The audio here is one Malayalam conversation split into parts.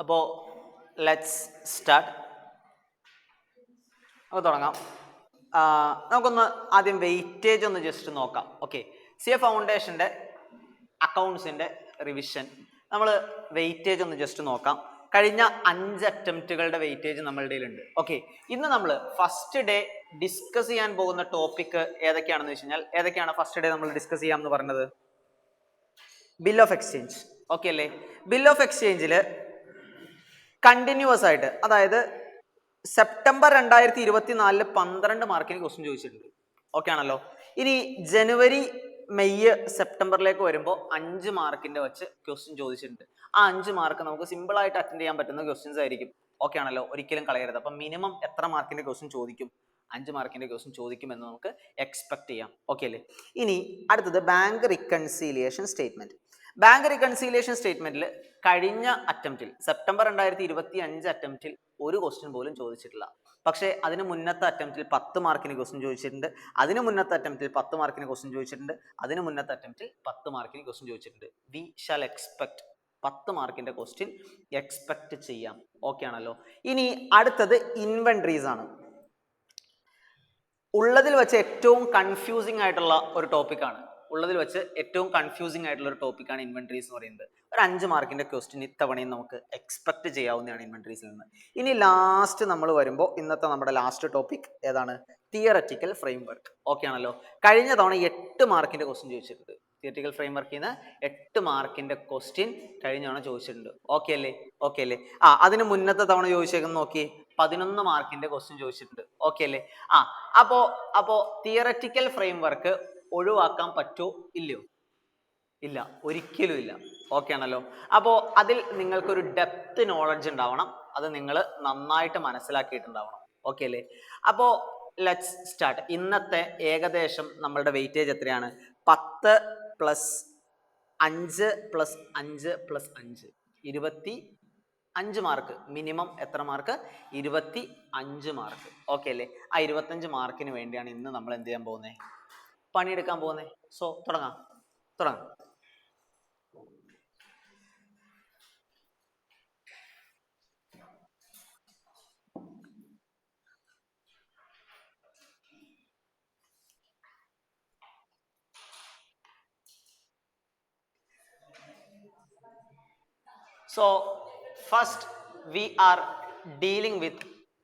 അപ്പോൾ ലെറ്റ്സ് സ്റ്റാർട്ട്. നമുക്ക് തുടങ്ങാം. നമുക്കൊന്ന് ആദ്യം വെയിറ്റേജ് ഒന്ന് ജസ്റ്റ് നോക്കാം. ഓക്കെ, CA ഫൗണ്ടേഷൻ്റെ അക്കൗണ്ട്സിൻ്റെ റിവിഷൻ നമ്മൾ വെയിറ്റേജ് ഒന്ന് ജസ്റ്റ് നോക്കാം. കഴിഞ്ഞ 5 അറ്റംപ്റ്റുകളുടെ വെയിറ്റേജ് നമ്മളുടെ ഉണ്ട്. ഓക്കെ, ഇന്ന് നമ്മൾ ഫസ്റ്റ് ഡേ ഡിസ്കസ് ചെയ്യാൻ പോകുന്ന ടോപ്പിക് ഏതൊക്കെയാണെന്ന് വെച്ച് കഴിഞ്ഞാൽ, ഏതൊക്കെയാണ് ഫസ്റ്റ് ഡേ നമ്മൾ ഡിസ്കസ് ചെയ്യാമെന്ന് പറഞ്ഞത്? Bill of exchange. ഓക്കെ അല്ലേ? ബിൽ ഓഫ് എക്സ്ചേഞ്ചിൽ കണ്ടിന്യൂസ് ആയിട്ട്, അതായത് സെപ്റ്റംബർ 2024 12 മാർക്കിന് ക്വസ്റ്റ്യൻ ചോദിച്ചിട്ടുണ്ട്. ഓക്കെ ആണല്ലോ? ഇനി ജനുവരി മെയ് സെപ്റ്റംബറിലേക്ക് വരുമ്പോൾ 5 മാർക്കിന്റെ വെച്ച് ക്വസ്റ്റ്യൻ ചോദിച്ചിട്ടുണ്ട്. ആ 5 മാർക്ക് നമുക്ക് സിമ്പിൾ ആയിട്ട് അറ്റൻഡ് ചെയ്യാൻ പറ്റുന്ന ക്വസ്റ്റ്യൻസ് ആയിരിക്കും. ഓക്കെ ആണല്ലോ? ഒരിക്കലും കളയരുത്. അപ്പം മിനിമം എത്ര മാർക്കിന്റെ ക്വസ്റ്റ്യൻ ചോദിക്കും? 5 മാർക്കിന്റെ ക്വസ്റ്റ്യൻ ചോദിക്കുമെന്ന് നമുക്ക് എക്സ്പെക്ട് ചെയ്യാം. ഓക്കെ അല്ലേ? ഇനി അടുത്തത് bank reconciliation statement. Bank reconciliation സ്റ്റേറ്റ്മെന്റിൽ കഴിഞ്ഞ അറ്റംപ്റ്റിൽ സെപ്റ്റംബർ 2025 അറ്റംപ്റ്റിൽ ഒരു ക്വസ്റ്റ്യൻ പോലും ചോദിച്ചിട്ടില്ല. പക്ഷേ അതിന് മുന്നത്തെ അറ്റംപ്റ്റിൽ 10 മാർക്കിന് ക്വസ്റ്റ്യൻ ചോദിച്ചിട്ടുണ്ട്. അതിന് മുന്നത്തെ അറ്റംപ്റ്റിൽ 10 മാർക്കിന് ക്വസ്റ്റ്യൻ ചോദിച്ചിട്ടുണ്ട്. അതിന് മുന്നത്തെ അറ്റംപ്റ്റിൽ 10 മാർക്കിന് ക്വസ്റ്റ്യൻ ചോദിച്ചിട്ടുണ്ട്. വി ഷാൽ എക്സ്പെക്ട് 10 മാർക്കിന്റെ ക്വസ്റ്റ്യൻ എക്സ്പെക്ട് ചെയ്യാം. ഓക്കെ ആണല്ലോ? ഇനി അടുത്തത് ഇൻവെന്ററീസ് ആണ്. ഉള്ളതിൽ വെച്ച് ഏറ്റവും കൺഫ്യൂസിംഗ് ആയിട്ടുള്ള ഒരു ടോപ്പിക്കാണ്. ഉള്ളതിൽ വെച്ച് ഏറ്റവും കൺഫ്യൂസിംഗ് ആയിട്ടുള്ള ഒരു ടോപ്പിക്കാണ് ഇൻവെന്ററീസ് എന്ന് പറയുന്നത്. ഒരു 5 മാർക്കിന്റെ ക്വസ്റ്റ്യൻ ഇത്തവണയും നമുക്ക് എക്സ്പെക്ട് ചെയ്യാവുന്നതാണ് ഇൻവെന്ററീസിൽ നിന്ന്. ഇനി ലാസ്റ്റ് നമ്മൾ വരുമ്പോൾ ഇന്നത്തെ നമ്മുടെ ലാസ്റ്റ് ടോപ്പിക് ഏതാണ്? Theoretical framework. ഓക്കെ ആണല്ലോ? കഴിഞ്ഞ തവണ 8 മാർക്കിന്റെ ക്വസ്റ്റ്യൻ ചോദിച്ചിട്ടുണ്ട്. തിയററ്റിക്കൽ ഫ്രെയിംവർക്കിൽ നിന്ന് 8 മാർക്കിന്റെ ക്വസ്റ്റ്യൻ കഴിഞ്ഞ തവണ ചോദിച്ചിട്ടുണ്ട്. ഓക്കെ അല്ലേ? ഓക്കെ അല്ലേ? അതിന് മുന്നത്തെ തവണ ചോദിച്ചേക്കുന്ന നോക്കി 11 മാർക്കിന്റെ ക്വസ്റ്റ്യൻ ചോദിച്ചിട്ടുണ്ട്. ഓക്കെ അല്ലേ? അപ്പോ തിയററ്റിക്കൽ ഫ്രെയിംവർക്ക് ഒഴിവാക്കാൻ പറ്റുമോ ഇല്ലയോ? ഇല്ല, ഒരിക്കലും ഇല്ല. ഓക്കെ ആണല്ലോ? അപ്പോൾ അതിൽ നിങ്ങൾക്കൊരു ഡെപ്ത് നോളജ് ഉണ്ടാവണം. അത് നിങ്ങൾ നന്നായിട്ട് മനസ്സിലാക്കിയിട്ടുണ്ടാവണം. ഓക്കെ അല്ലേ? അപ്പോൾ ലെറ്റ്സ് സ്റ്റാർട്ട്. ഇന്നത്തെ ഏകദേശം നമ്മളുടെ വെയിറ്റേജ് എത്രയാണ്? 10 + 5 + 5 + 5 25 മാർക്ക്. മിനിമം എത്ര മാർക്ക്? 25 മാർക്ക്. ഓക്കെ അല്ലേ? ആ 25 മാർക്കിന് വേണ്ടിയാണ് ഇന്ന് നമ്മൾ എന്ത് ചെയ്യാൻ പോകുന്നത്? പണിയെടുക്കാൻ പോകുന്നത്. സോ തുടങ്ങാം. So first we are dealing with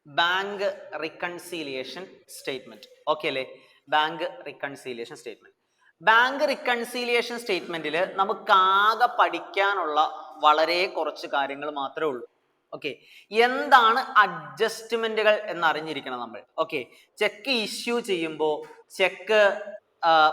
bank reconciliation statement. Okay അല്ലേ? Bank reconciliation statement. Bank reconciliation സ്റ്റേറ്റ്മെന്റിൽ നമുക്ക് ആകെ പഠിക്കാനുള്ള വളരെ കുറച്ച് കാര്യങ്ങൾ മാത്രമേ ഉള്ളൂ. ഓക്കെ, എന്താണ് അഡ്ജസ്റ്റ്മെന്റുകൾ എന്ന് അറിഞ്ഞിരിക്കണം നമ്മൾ. ഓക്കെ, ചെക്ക് ഇഷ്യൂ ചെയ്യുമ്പോൾ, ചെക്ക്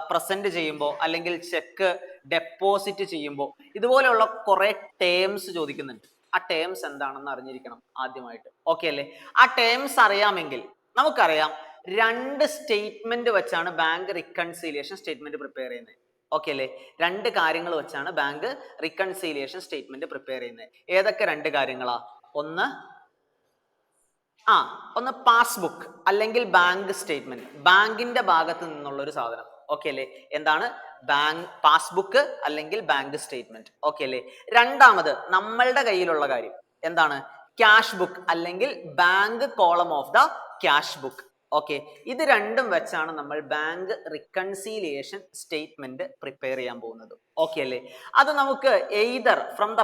പ്രസന്റ് ചെയ്യുമ്പോൾ, അല്ലെങ്കിൽ ചെക്ക് ഡെപ്പോസിറ്റ് ചെയ്യുമ്പോൾ ഇതുപോലെയുള്ള കുറെ ടേംസ് ചോദിക്കുന്നുണ്ട്. ആ ടേംസ് എന്താണെന്ന് അറിഞ്ഞിരിക്കണം ആദ്യമായിട്ട്. ഓക്കെ അല്ലേ? ആ ടേംസ് അറിയാമെങ്കിൽ നമുക്കറിയാം 2 സ്റ്റേറ്റ്മെന്റ് വെച്ചാണ് ബാങ്ക് റിക്കൺസീലിയേഷൻ സ്റ്റേറ്റ്മെന്റ് പ്രിപ്പയർ ചെയ്യുന്നത്. ഓക്കെ അല്ലേ? 2 കാര്യങ്ങൾ വെച്ചാണ് ബാങ്ക് റിക്കൺസീലിയേഷൻ സ്റ്റേറ്റ്മെന്റ് പ്രിപ്പയർ ചെയ്യുന്നത്. ഏതൊക്കെ 2 കാര്യങ്ങളാ? ഒന്ന് പാസ്ബുക്ക് അല്ലെങ്കിൽ ബാങ്ക് സ്റ്റേറ്റ്മെന്റ്. ബാങ്കിന്റെ ഭാഗത്ത് നിന്നുള്ള ഒരു സാധനം. ഓക്കെ അല്ലേ? എന്താണ്? ബാങ്ക് പാസ്ബുക്ക് അല്ലെങ്കിൽ ബാങ്ക് സ്റ്റേറ്റ്മെന്റ്. ഓക്കെ അല്ലേ? രണ്ടാമത് നമ്മളുടെ കയ്യിലുള്ള കാര്യം എന്താണ്? ക്യാഷ് ബുക്ക് അല്ലെങ്കിൽ bank column of the cash book. Okay, ഇത് രണ്ടും വെച്ചാണ് നമ്മൾ ബാങ്ക് റിക്കൺസീലിയേഷൻ സ്റ്റേറ്റ്മെന്റ് പ്രിപ്പയർ ചെയ്യാൻ പോകുന്നത്. ഓക്കെ അല്ലേ? അത് നമുക്ക് എയ്തർ ഫ്രം ദ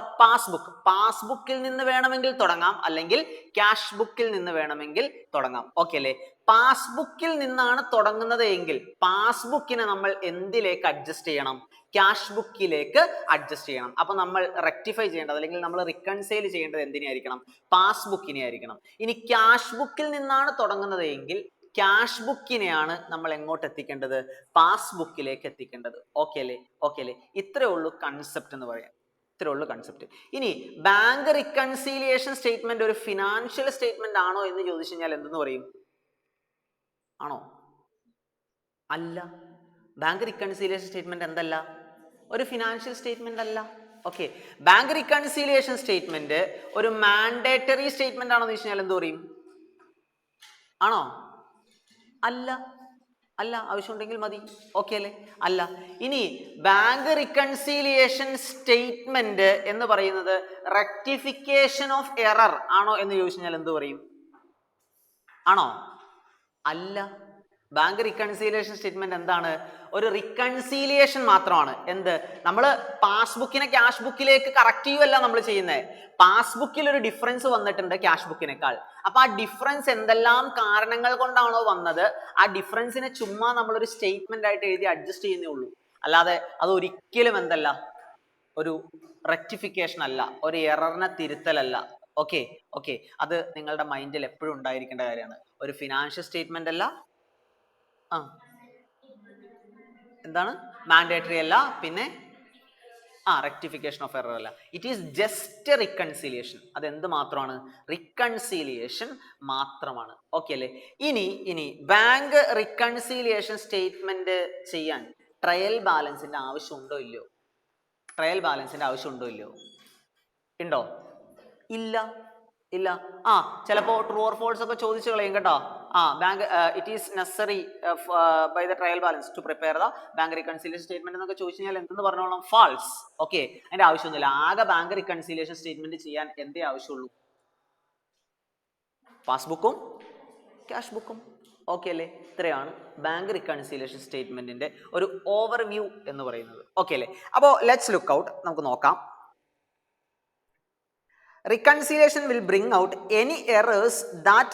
പാസ്ബുക്കിൽ നിന്ന് വേണമെങ്കിൽ തുടങ്ങാം, അല്ലെങ്കിൽ ക്യാഷ് ബുക്കിൽ നിന്ന് വേണമെങ്കിൽ തുടങ്ങാം. ഓക്കെ അല്ലേ? പാസ്ബുക്കിൽ നിന്നാണ് തുടങ്ങുന്നത് എങ്കിൽ പാസ്ബുക്കിനെ നമ്മൾ എന്തിലേക്ക് അഡ്ജസ്റ്റ് ചെയ്യണം? ക്യാഷ് ബുക്കിലേക്ക് അഡ്ജസ്റ്റ് ചെയ്യണം. അപ്പൊ നമ്മൾ റെക്ടിഫൈ ചെയ്യേണ്ടത്, അല്ലെങ്കിൽ നമ്മൾ റിക്കൺസൈൽ ചെയ്യേണ്ടത് എന്തിനായിരിക്കണം? പാസ്ബുക്കിനെ ആയിരിക്കണം. ഇനി ക്യാഷ് ബുക്കിൽ നിന്നാണ് തുടങ്ങുന്നത് എങ്കിൽ ക്യാഷ് ബുക്കിനെയാണ് നമ്മൾ എങ്ങോട്ട് എത്തിക്കേണ്ടത്? പാസ്ബുക്കിലേക്ക് എത്തിക്കേണ്ടത്. ഓക്കെ അല്ലേ? ഓക്കെ അല്ലേ? ഇത്രേ ഉള്ളൂ കൺസെപ്റ്റ് എന്ന് പറയാം. ഇത്രേ ഉള്ളൂ കൺസെപ്റ്റ്. ഇനി ബാങ്ക് റിക്കൺസീലിയേഷൻ സ്റ്റേറ്റ്മെന്റ് ഒരു ഫിനാൻഷ്യൽ സ്റ്റേറ്റ്മെന്റ് ആണോ എന്ന് ചോദിച്ചു കഴിഞ്ഞാൽ എന്തെന്ന് പറയും? ആണോ? അല്ല. ബാങ്ക് റിക്കൺസീലിയേഷൻ സ്റ്റേറ്റ്മെന്റ് എന്തല്ല? ഒരു ഫിനാൻഷ്യൽ സ്റ്റേറ്റ്മെന്റ് അല്ല. ഓക്കെ, ബാങ്ക് റിക്കൺസീലിയേഷൻ സ്റ്റേറ്റ്മെന്റ് ഒരു മാൻഡേറ്ററി സ്റ്റേറ്റ്മെന്റ് ആണോ എന്ന് ചോദിച്ചു കഴിഞ്ഞാൽ എന്ത് പറയും? ആണോ? അല്ല. അല്ല, ആവശ്യമുണ്ടെങ്കിൽ മതി. ഓക്കെ അല്ലേ? അല്ല. ഇനി ബാങ്ക് റിക്കൺസീലിയേഷൻ സ്റ്റേറ്റ്മെന്റ് എന്ന് പറയുന്നത് റെക്ടിഫിക്കേഷൻ ഓഫ് എറർ ആണോ എന്ന് ചോദിച്ചു കഴിഞ്ഞാൽ എന്ത് പറയും? ആണോ? അല്ല. ബാങ്ക് റിക്കൺസീലിയേഷൻ സ്റ്റേറ്റ്മെന്റ് എന്താണ്? ഒരു റിക്കൺസീലിയേഷൻ മാത്രമാണ്. എന്ത്? നമ്മൾ പാസ്ബുക്കിനെ ക്യാഷ് ബുക്കിലേക്ക് കറക്റ്റ് ചെയ്യുകയല്ല നമ്മൾ ചെയ്യുന്നത്. പാസ്ബുക്കിൽ ഒരു ഡിഫറൻസ് വന്നിട്ടുണ്ട് ക്യാഷ് ബുക്കിനേക്കാൾ. അപ്പൊ ആ ഡിഫറൻസ് എന്തെല്ലാം കാരണങ്ങൾ കൊണ്ടാണോ വന്നത്, ആ ഡിഫറൻസിനെ ചുമ്മാ നമ്മളൊരു സ്റ്റേറ്റ്മെന്റ് ആയിട്ട് എഴുതി അഡ്ജസ്റ്റ് ചെയ്യുന്നേ ഉള്ളൂ. അല്ലാതെ അത് ഒരിക്കലും എന്തല്ല, ഒരു റെക്ടിഫിക്കേഷൻ അല്ല, ഒരു എററിനെ തിരുത്തലല്ല. ഓക്കെ ഓക്കെ, അത് നിങ്ങളുടെ മൈൻഡിൽ എപ്പോഴും ഉണ്ടായിരിക്കേണ്ട കാര്യമാണ്. ഒരു ഫിനാൻഷ്യൽ സ്റ്റേറ്റ്മെന്റ് അല്ല, എന്താണ്, മാൻഡേറ്ററി അല്ല, പിന്നെ റെക്ടിഫിക്കേഷൻ ഓഫ് എറർ അല്ല. It is just reconciliation. അത് എന്ത് മാത്രമാണ്? റിക്കൺസീലിയേഷൻ മാത്രമാണ്. ഓക്കെ അല്ലേ? ഇനി ബാങ്ക് റിക്കൺസീലിയേഷൻ സ്റ്റേറ്റ്മെന്റ് ചെയ്യാൻ ട്രയൽ ബാലൻസിന്റെ ആവശ്യമുണ്ടോ ഇല്ലയോ? ട്രയൽ ബാലൻസിന്റെ ആവശ്യമുണ്ടോ ഇല്ലയോ? ഉണ്ടോ? ഇല്ല. ഇല്ല. ചിലപ്പോ ട്രൂ ഓർ ഫോൾസ് ഒക്കെ ചോദിച്ചു കളയും കേട്ടോ. Bank it is necessary by the trial balance to prepare the bank reconciliation statement എന്നൊക്കെ ചോദിച്ചു കഴിഞ്ഞാൽ എന്തെന്ന് പറഞ്ഞോളാം? ഫാൾസ്. ഓക്കെ, അതിന്റെ ആവശ്യമൊന്നുമില്ല. ആകെ ബാങ്ക് റിക്കൺസിലിയേഷൻ സ്റ്റേറ്റ്മെന്റ് ചെയ്യാൻ എന്തേ ആവശ്യമുള്ളൂ? പാസ്ബുക്കും ക്യാഷ് ബുക്കും. ഓക്കെ അല്ലേ? ഇത്രയാണ് ബാങ്ക് റിക്കൺസിലിയേഷൻ സ്റ്റേറ്റ്മെന്റിന്റെ ഒരു ഓവർവ്യൂ എന്ന് പറയുന്നത്. ഓക്കെ അല്ലേ? അപ്പോ ലെറ്റ്സ് ലുക്ക് ഔട്ട്. നമുക്ക് നോക്കാം. Reconciliation will bring out any errors that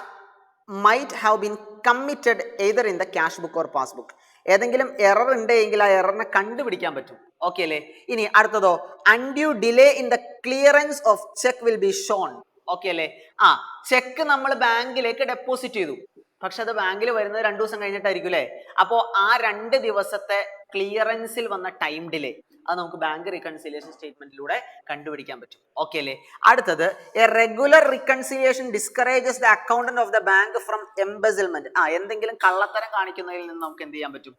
might have been committed either in the cash book or passbook. ഏതെങ്കിലും എറർ ഉണ്ടെങ്കിൽ ആ എററിനെ കണ്ടുപിടിക്കാൻ പറ്റും. ഓക്കെ അല്ലേ? ഇനി അടുത്തതോ, undue delay in the clearance of check will be shown. Okay അല്ലേ? ചെക്ക് നമ്മൾ ബാങ്കിലേക്ക് ഡെപ്പോസിറ്റ് ചെയ്തു, പക്ഷെ അത് ബാങ്കിൽ വരുന്നത് 2 ദിവസം കഴിഞ്ഞിട്ടായിരിക്കും അല്ലേ? അപ്പോ ആ 2 ദിവസത്തെ ക്ലിയറൻസിൽ വന്ന ടൈം ഡിലേ അത് നമുക്ക് ബാങ്ക് റിക്കൺസിലിയേഷൻ സ്റ്റേറ്റ്മെന്റിലൂടെ കണ്ടുപിടിക്കാൻ പറ്റും. ഓക്കെ അല്ലേ? അടുത്തത്, a regular reconciliation discourages the accountant of the bank from embezzlement. എന്തെങ്കിലും കള്ളത്തരം കാണിക്കുന്നതിൽ നിന്ന് നമുക്ക് എന്ത് ചെയ്യാൻ പറ്റും?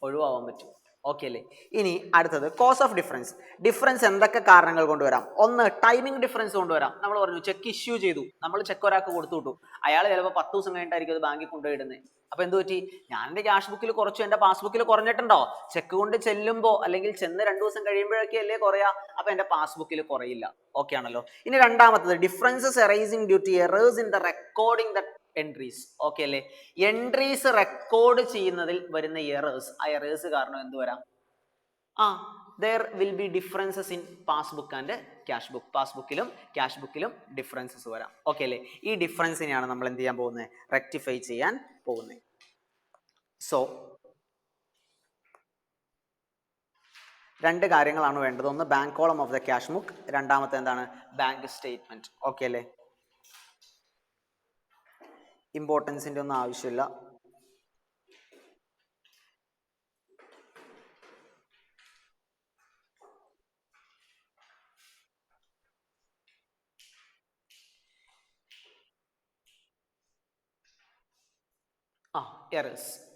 ഒഴിവാവാൻ പറ്റും. ഓക്കെ അല്ലേ? ഇനി അടുത്തത്, കോസ് ഓഫ് ഡിഫറൻസ്. ഡിഫറൻസ് എന്തൊക്കെ കാരണങ്ങൾ കൊണ്ടുവരാം? ഒന്ന്, ടൈമിംഗ് ഡിഫറൻസ് കൊണ്ടുവരാം. നമ്മൾ പറഞ്ഞു ചെക്ക് ഇഷ്യൂ ചെയ്തു, നമ്മൾ ചെക്ക് ഒരാൾക്ക് കൊടുത്തു വിട്ടു, അയാൾ ചിലപ്പോൾ 10 ദിവസം കഴിഞ്ഞിട്ടായിരിക്കും അത് ബാങ്കിൽ കൊണ്ടുപോയിടുന്നത്. അപ്പൊ എന്ത് പറ്റി? ഞാൻ എൻ്റെ ക്യാഷ് ബുക്കിൽ കുറച്ചു, എൻ്റെ പാസ്ബുക്കിൽ കുറഞ്ഞിട്ടുണ്ടോ? ചെക്ക് കൊണ്ട് ചെല്ലുമ്പോൾ അല്ലെങ്കിൽ ചെന്ന് 2 ദിവസം കഴിയുമ്പോഴൊക്കെ അല്ലേ കുറയാ? അപ്പൊ എൻ്റെ പാസ്ബുക്കിൽ കുറയില്ല. ഓക്കെ ആണല്ലോ? ഇനി രണ്ടാമത്തത്, differences arising due to errors in the recording the entries. Okay അല്ലേ? എൻട്രീസ് റെക്കോർഡ് ചെയ്യുന്നതിൽ വരുന്ന എറേഴ്സ്, ആ എറേഴ്സ് കാരണം എന്ത് വരാം? there will be differences in passbook and cash book. പാസ്ബുക്കിലും ക്യാഷ് ബുക്കിലും ഡിഫറൻസസ് വരാം. ഓക്കെ അല്ലേ? ഈ ഡിഫറൻസിനെയാണ് നമ്മൾ എന്ത് ചെയ്യാൻ പോകുന്നത്? റെക്ടിഫൈ ചെയ്യാൻ പോകുന്നത്. സോ 2 കാര്യങ്ങളാണ് വേണ്ടത്. ഒന്ന് bank column of the cash book, രണ്ടാമത്തെ എന്താണ്? Bank statement. ഓക്കെ അല്ലേ? ഇമ്പോർട്ടൻസിന്റെ ഒന്നും ആവശ്യമില്ല.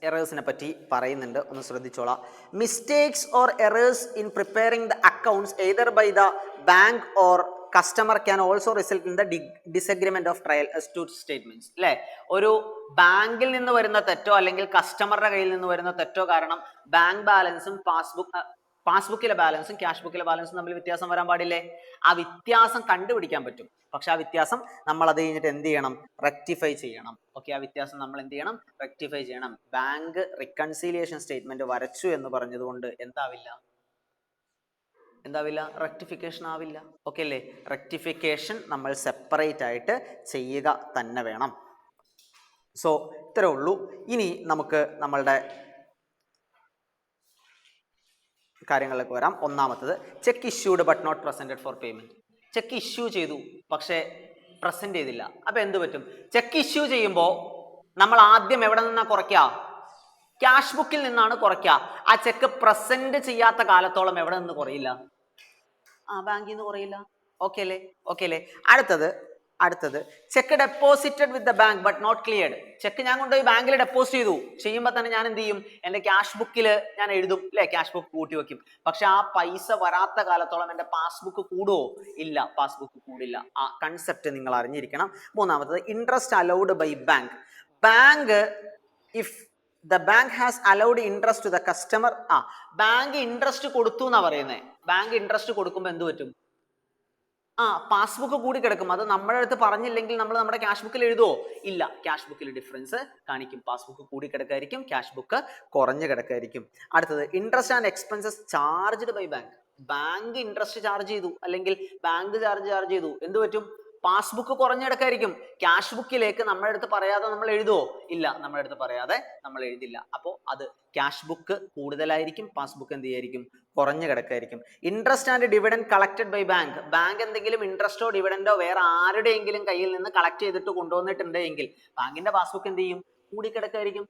എറേഴ്സിനെ പറ്റി പറയുന്നുണ്ട്, ഒന്ന് ശ്രദ്ധിച്ചോളാം. Mistakes or errors in preparing the accounts either by the bank or customer can also result in the disagreement of trial two statements. അല്ലേ? ഒരു ബാങ്കിൽ നിന്ന് വരുന്ന തെറ്റോ അല്ലെങ്കിൽ കസ്റ്റമറുടെ കയ്യിൽ നിന്ന് വരുന്ന തെറ്റോ കാരണം ബാങ്ക് ബാലൻസും പാസ്ബുക്കിലെ ബാലൻസും ക്യാഷ് ബുക്കിലെ ബാലൻസും തമ്മിൽ വ്യത്യാസം വരാൻ പാടില്ലേ? ആ വ്യത്യാസം കണ്ടുപിടിക്കാൻ പറ്റും, പക്ഷെ ആ വ്യത്യാസം നമ്മൾ അത് കഴിഞ്ഞിട്ട് എന്ത് ചെയ്യണം? റെക്ടിഫൈ ചെയ്യണം. ഓക്കെ, ആ വ്യത്യാസം നമ്മൾ എന്ത് ചെയ്യണം? റെക്ടിഫൈ ചെയ്യണം. ബാങ്ക് റിക്കൺസിലിയേഷൻ സ്റ്റേറ്റ്മെന്റ് വരച്ചു എന്ന് പറഞ്ഞതുകൊണ്ട് എന്താവില്ല? റെക്ടിഫിക്കേഷൻ ആവില്ല. ഓക്കെ അല്ലേ? റെക്ടിഫിക്കേഷൻ നമ്മൾ സെപ്പറേറ്റ് ആയിട്ട് ചെയ്യുക തന്നെ വേണം. സോ ഇത്രേ ഉള്ളൂ. ഇനി നമുക്ക് നമ്മളുടെ കാര്യങ്ങളിലേക്ക് വരാം. ഒന്നാമത്തത്, cheque issued but not presented for payment. Cheque issue ചെയ്തു പക്ഷേ പ്രസന്റ് ചെയ്തില്ല. അപ്പൊ എന്ത് പറ്റും? ചെക്ക് ഇഷ്യൂ ചെയ്യുമ്പോൾ നമ്മൾ ആദ്യം എവിടെ നിന്നാ കുറയ്ക്കുക? ക്യാഷ് ബുക്കിൽ നിന്നാണ് കുറയ്ക്കുക. ആ ചെക്ക് പ്രസന്റ് ചെയ്യാത്ത കാലത്തോളം എവിടെ നിന്ന് കുറയില്ല? ബാങ്കിൽ നിന്ന് കുറയില്ല. ഓക്കെ അല്ലേ? അടുത്തത് cheque deposited with the bank but not cleared. Cheque ഞാൻ കൊണ്ടുപോയി ബാങ്കിൽ ഡെപ്പോസിറ്റ് ചെയ്യുമ്പോൾ തന്നെ ഞാൻ എന്ത് ചെയ്യും? എൻ്റെ ക്യാഷ് ബുക്കിൽ ഞാൻ എഴുതും അല്ലേ? ക്യാഷ് ബുക്ക് കൂട്ടി വെക്കും. പക്ഷെ ആ പൈസ വരാത്ത കാലത്തോളം എൻ്റെ പാസ്ബുക്ക് കൂടുവോ? ഇല്ല, പാസ്ബുക്ക് കൂടില്ല. ആ കൺസെപ്റ്റ് നിങ്ങൾ അറിഞ്ഞിരിക്കണം. മൂന്നാമത്തത്, interest allowed by bank. Bank if the bank has allowed interest to the customer. Bank interest കൊടുത്തു എന്നാ പറയുന്നത്. ബാങ്ക് ഇൻട്രസ്റ്റ് കൊടുക്കുമ്പോൾ എന്ത് പറ്റും? പാസ്ബുക്ക് കൂടി കിടക്കും. അത് നമ്മുടെ അടുത്ത് പറഞ്ഞില്ലെങ്കിൽ നമ്മൾ നമ്മുടെ ക്യാഷ് ബുക്കിൽ എഴുതുമോ? ഇല്ല. ക്യാഷ് ബുക്കിൽ ഡിഫറൻസ് കാണിക്കും. പാസ്ബുക്ക് കൂടി കിടക്കായിരിക്കും, ക്യാഷ് ബുക്ക് കുറഞ്ഞു കിടക്കായിരിക്കും. അടുത്തത് interest and expenses charged by bank. Bank interest charge ചെയ്തു അല്ലെങ്കിൽ ബാങ്ക് ചാർജ് ചെയ്തു, എന്ത് പറ്റും? പാസ്ബുക്ക് കുറഞ്ഞു കിടക്കായിരിക്കും. ക്യാഷ് ബുക്കിലേക്ക് നമ്മുടെ അടുത്ത് പറയാതെ നമ്മൾ എഴുതുമോ? ഇല്ല, നമ്മുടെ അടുത്ത് പറയാതെ നമ്മൾ എഴുതില്ല. അപ്പോൾ അത് ക്യാഷ് ബുക്ക് കൂടുതലായിരിക്കും, പാസ്ബുക്ക് എന്ത് ചെയ്യായിരിക്കും? കുറഞ്ഞു കിടക്കായിരിക്കും. Interest and dividend collected by bank. Bank എന്തെങ്കിലും ഇൻട്രസ്റ്റോ ഡിവിഡൻഡോ വേറെ ആരുടെയെങ്കിലും കയ്യിൽ നിന്ന് കളക്ട് ചെയ്തിട്ട് കൊണ്ടുവന്നിട്ടുണ്ടെങ്കിൽ ബാങ്കിന്റെ പാസ്ബുക്ക് എന്ത് ചെയ്യും? കൂടിക്കിടക്കായിരിക്കും.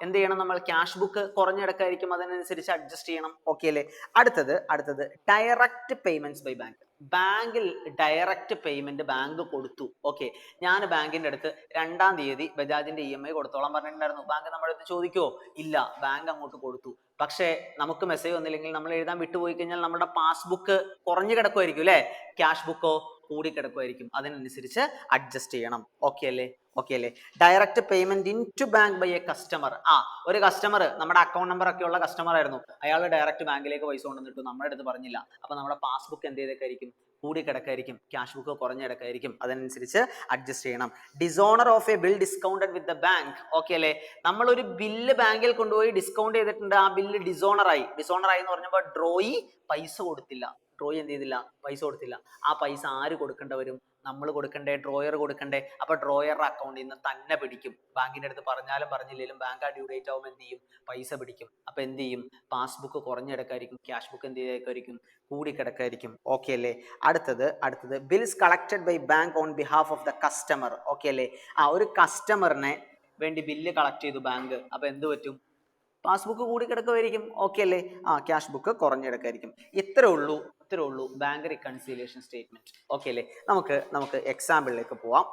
എന്ത് ചെയ്യണം? നമ്മൾ ക്യാഷ് ബുക്ക് കുറഞ്ഞിടക്കായിരിക്കും, അതിനനുസരിച്ച് അഡ്ജസ്റ്റ് ചെയ്യണം. ഓക്കെ അല്ലേ? അടുത്തത് ഡയറക്റ്റ് പേയ്മെന്റ്സ് ബൈ ബാങ്ക്. ബാങ്കിൽ ഡയറക്റ്റ് പേയ്മെന്റ് ബാങ്ക് കൊടുത്തു. ഓക്കെ, ഞാൻ ബാങ്കിന്റെ അടുത്ത് 2-ാം തീയതി ബജാജിന്റെ EMI കൊടുത്തോളാൻ പറഞ്ഞിട്ടുണ്ടായിരുന്നു. ബാങ്ക് നമ്മുടെ അടുത്ത് ചോദിക്കുവോ? ഇല്ല, ബാങ്ക് അങ്ങോട്ട് കൊടുത്തു. പക്ഷേ നമുക്ക് മെസ്സേജ് വന്നില്ലെങ്കിൽ നമ്മൾ എഴുതാൻ വിട്ടുപോയി കഴിഞ്ഞാൽ നമ്മുടെ പാസ്ബുക്ക് കുറഞ്ഞു കിടക്കുമായിരിക്കും അല്ലേ? ക്യാഷ് ബുക്കോ കൂടി കിടക്കുമായിരിക്കും. അതിനനുസരിച്ച് അഡ്ജസ്റ്റ് ചെയ്യണം. ഓക്കെ അല്ലേ? Direct payment in to bank by a customer. ഒരു കസ്റ്റമർ നമ്മുടെ അക്കൗണ്ട് നമ്പർ ഒക്കെ ഉള്ള കസ്റ്റമർ ആയിരുന്നു. അയാൾ ഡയറക്റ്റ് ബാങ്കിലേക്ക് പൈസ കൊണ്ടുവന്നിട്ടു, നമ്മുടെ അടുത്ത് പറഞ്ഞില്ല. അപ്പൊ നമ്മുടെ പാസ്ബുക്ക് എന്ത് ചെയ്തേക്കായിരിക്കും? കൂടി കിടക്കായിരിക്കും, ക്യാഷ് ബുക്ക് കുറഞ്ഞ കിടക്കായിരിക്കും. അതനുസരിച്ച് അഡ്ജസ്റ്റ് ചെയ്യണം. Dishonour of A bill discounted with the bank. Okay അല്ലേ? നമ്മൾ ഒരു ബില്ല് ബാങ്കിൽ കൊണ്ടുപോയി ഡിസ്കൗണ്ട് ചെയ്തിട്ടുണ്ട്. ആ ബില്ല് ഡിസോണർ ആയി എന്ന് പറഞ്ഞപ്പോൾ ഡ്രോയി പൈസ കൊടുത്തില്ല. ഡ്രോയി എന്ത് ചെയ്തില്ല? പൈസ കൊടുത്തില്ല. ആ പൈസ ആര് കൊടുക്കേണ്ടി വരും? നമ്മൾ കൊടുക്കണ്ടേ? ഡ്രോയർ കൊടുക്കണ്ടേ? അപ്പൊ ഡ്രോയറുടെ അക്കൗണ്ടിൽ നിന്ന് തന്നെ പിടിക്കും. ബാങ്കിന്റെ അടുത്ത് പറഞ്ഞാലും പറഞ്ഞില്ലെങ്കിലും ബാങ്ക് ആ ഡ്യൂ ഡേറ്റ് ആവുമ്പോൾ എന്ത് ചെയ്യും? പൈസ പിടിക്കും. അപ്പൊ എന്ത് ചെയ്യും? പാസ്ബുക്ക് കുറഞ്ഞെടുക്കായിരിക്കും, ക്യാഷ് ബുക്ക് എന്ത് ചെയ്തേക്കായിരിക്കും? കൂടി കിടക്കായിരിക്കും. ഓക്കെ അല്ലേ? അടുത്തത് bills collected by bank on behalf of the customer. Okay അല്ലേ? ഒരു കസ്റ്റമറിനെ വേണ്ടി ബില്ല് കളക്ട് ചെയ്തു ബാങ്ക്. അപ്പൊ എന്ത് പറ്റും? പാസ്ബുക്ക് കൂടി കിടക്കുമായിരിക്കും. ഓക്കെ അല്ലേ? ക്യാഷ് ബുക്ക് കുറഞ്ഞെടുക്കായിരിക്കും. ഇത്രേ ഉള്ളൂ ബാങ്ക് റിക്കൺസിലിയേഷൻ സ്റ്റേറ്റ്മെന്റ്. ഓക്കെ അല്ലേ? നമുക്ക് എക്സാമ്പിളിലേക്ക് പോവാം,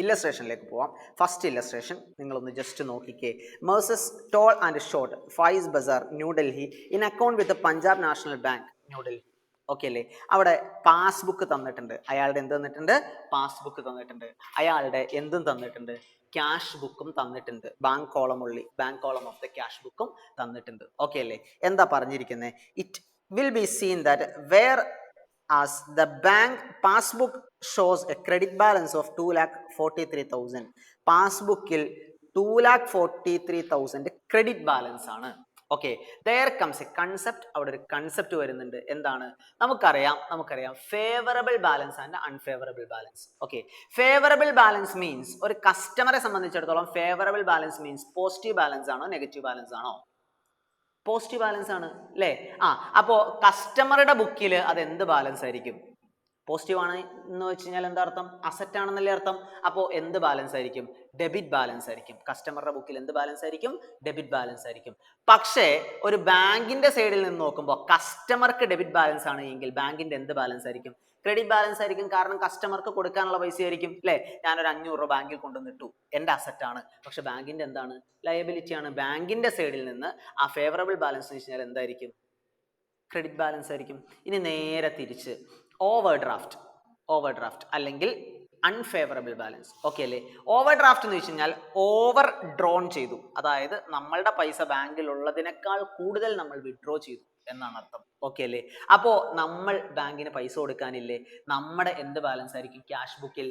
ഇല്ലസ്ട്രേഷനിലേക്ക് പോവാം. ഫസ്റ്റ് ഇല്ലസ്ട്രേഷൻ നിങ്ങളൊന്ന് ജസ്റ്റ് നോക്കിക്കേ. Messrs tall and short, Faiz Bazar, New Delhi, in account with Punjab National Bank, New Delhi. Okay അല്ലേ? അവിടെ പാസ്ബുക്ക് തന്നിട്ടുണ്ട്. അയാളുടെ എന്ത് തന്നിട്ടുണ്ട്? പാസ്ബുക്ക് തന്നിട്ടുണ്ട്. അയാളുടെ എന്തും തന്നിട്ടുണ്ട്? ക്യാഷ് ബുക്കും തന്നിട്ടുണ്ട്. Bank column of the cash ബുക്കും തന്നിട്ടുണ്ട്. ഓക്കെ അല്ലേ? എന്താ പറഞ്ഞിരിക്കുന്നത്? It will be seen that where as the bank passbook shows a credit balance of 2,43,000. പാസ്ബുക്കിൽ 2,43,000 ക്രെഡിറ്റ് ബാലൻസ് ആണ്. Okay, there comes a concept. അവിടെ ഒരു കൺസെപ്റ്റ് വരുന്നുണ്ട്. എന്താണ്? നമുക്കറിയാം favourable balance and unfavourable balance. Okay, favourable balance means ഒരു കസ്റ്റമറെ സംബന്ധിച്ചിടത്തോളം favourable balance means positive balance ആണോ നെഗറ്റീവ് ബാലൻസ് ആണോ? പോസിറ്റീവ് ബാലൻസ് ആണ് അല്ലേ? അപ്പോ കസ്റ്റമറുടെ ബുക്കിൽ അത് എന്ത് ബാലൻസ് ആയിരിക്കും? പോസിറ്റീവ് ആണ് എന്ന് വെച്ച് കഴിഞ്ഞാൽ എന്താ അർത്ഥം? അസറ്റ് ആണെന്നല്ലേ അർത്ഥം. അപ്പോൾ എന്ത് ബാലൻസ് ആയിരിക്കും? ഡെബിറ്റ് ബാലൻസ് ആയിരിക്കും. കസ്റ്റമറുടെ ബുക്കിൽ എന്ത് ബാലൻസ് ആയിരിക്കും? ഡെബിറ്റ് ബാലൻസ് ആയിരിക്കും. പക്ഷേ ഒരു ബാങ്കിന്റെ സൈഡിൽ നിന്ന് നോക്കുമ്പോൾ കസ്റ്റമർക്ക് ഡെബിറ്റ് ബാലൻസ് ആണ് എങ്കിൽ ബാങ്കിന്റെ എന്ത് ബാലൻസ് ആയിരിക്കും? ക്രെഡിറ്റ് ബാലൻസ് ആയിരിക്കും. കാരണം കസ്റ്റമർക്ക് കൊടുക്കാനുള്ള പൈസ ആയിരിക്കും അല്ലേ? ഞാനൊരു 500 രൂപ ബാങ്കിൽ കൊണ്ടുവന്നിട്ടു, എൻ്റെ അസറ്റ് ആണ്. പക്ഷെ ബാങ്കിന്റെ എന്താണ്? ലയബിലിറ്റി ആണ്. ബാങ്കിന്റെ സൈഡിൽ നിന്ന് ആ ഫേവറബിൾ ബാലൻസ് എന്ന് വെച്ചാൽ എന്തായിരിക്കും? ക്രെഡിറ്റ് ബാലൻസ് ആയിരിക്കും. ഇനി നേരെ തിരിച്ച് ഓവർ ഡ്രാഫ്റ്റ് അല്ലെങ്കിൽ അൺഫേവറബിൾ ബാലൻസ്. ഓക്കെ അല്ലേ? ഓവർ ഡ്രാഫ്റ്റ് എന്ന് വെച്ച് കഴിഞ്ഞാൽ ഓവർ ഡ്രോൺ ചെയ്തു, അതായത് നമ്മളുടെ പൈസ ബാങ്കിൽ ഉള്ളതിനേക്കാൾ കൂടുതൽ നമ്മൾ വിഡ്രോ ചെയ്തു എന്നാണ് അർത്ഥം. ഓക്കെ അല്ലേ? അപ്പോ നമ്മൾ ബാങ്കിന് പൈസ കൊടുക്കാനില്ലേ, നമ്മുടെ എന്ത് ബാലൻസ് ആയിരിക്കും? ക്യാഷ് ബുക്കിൽ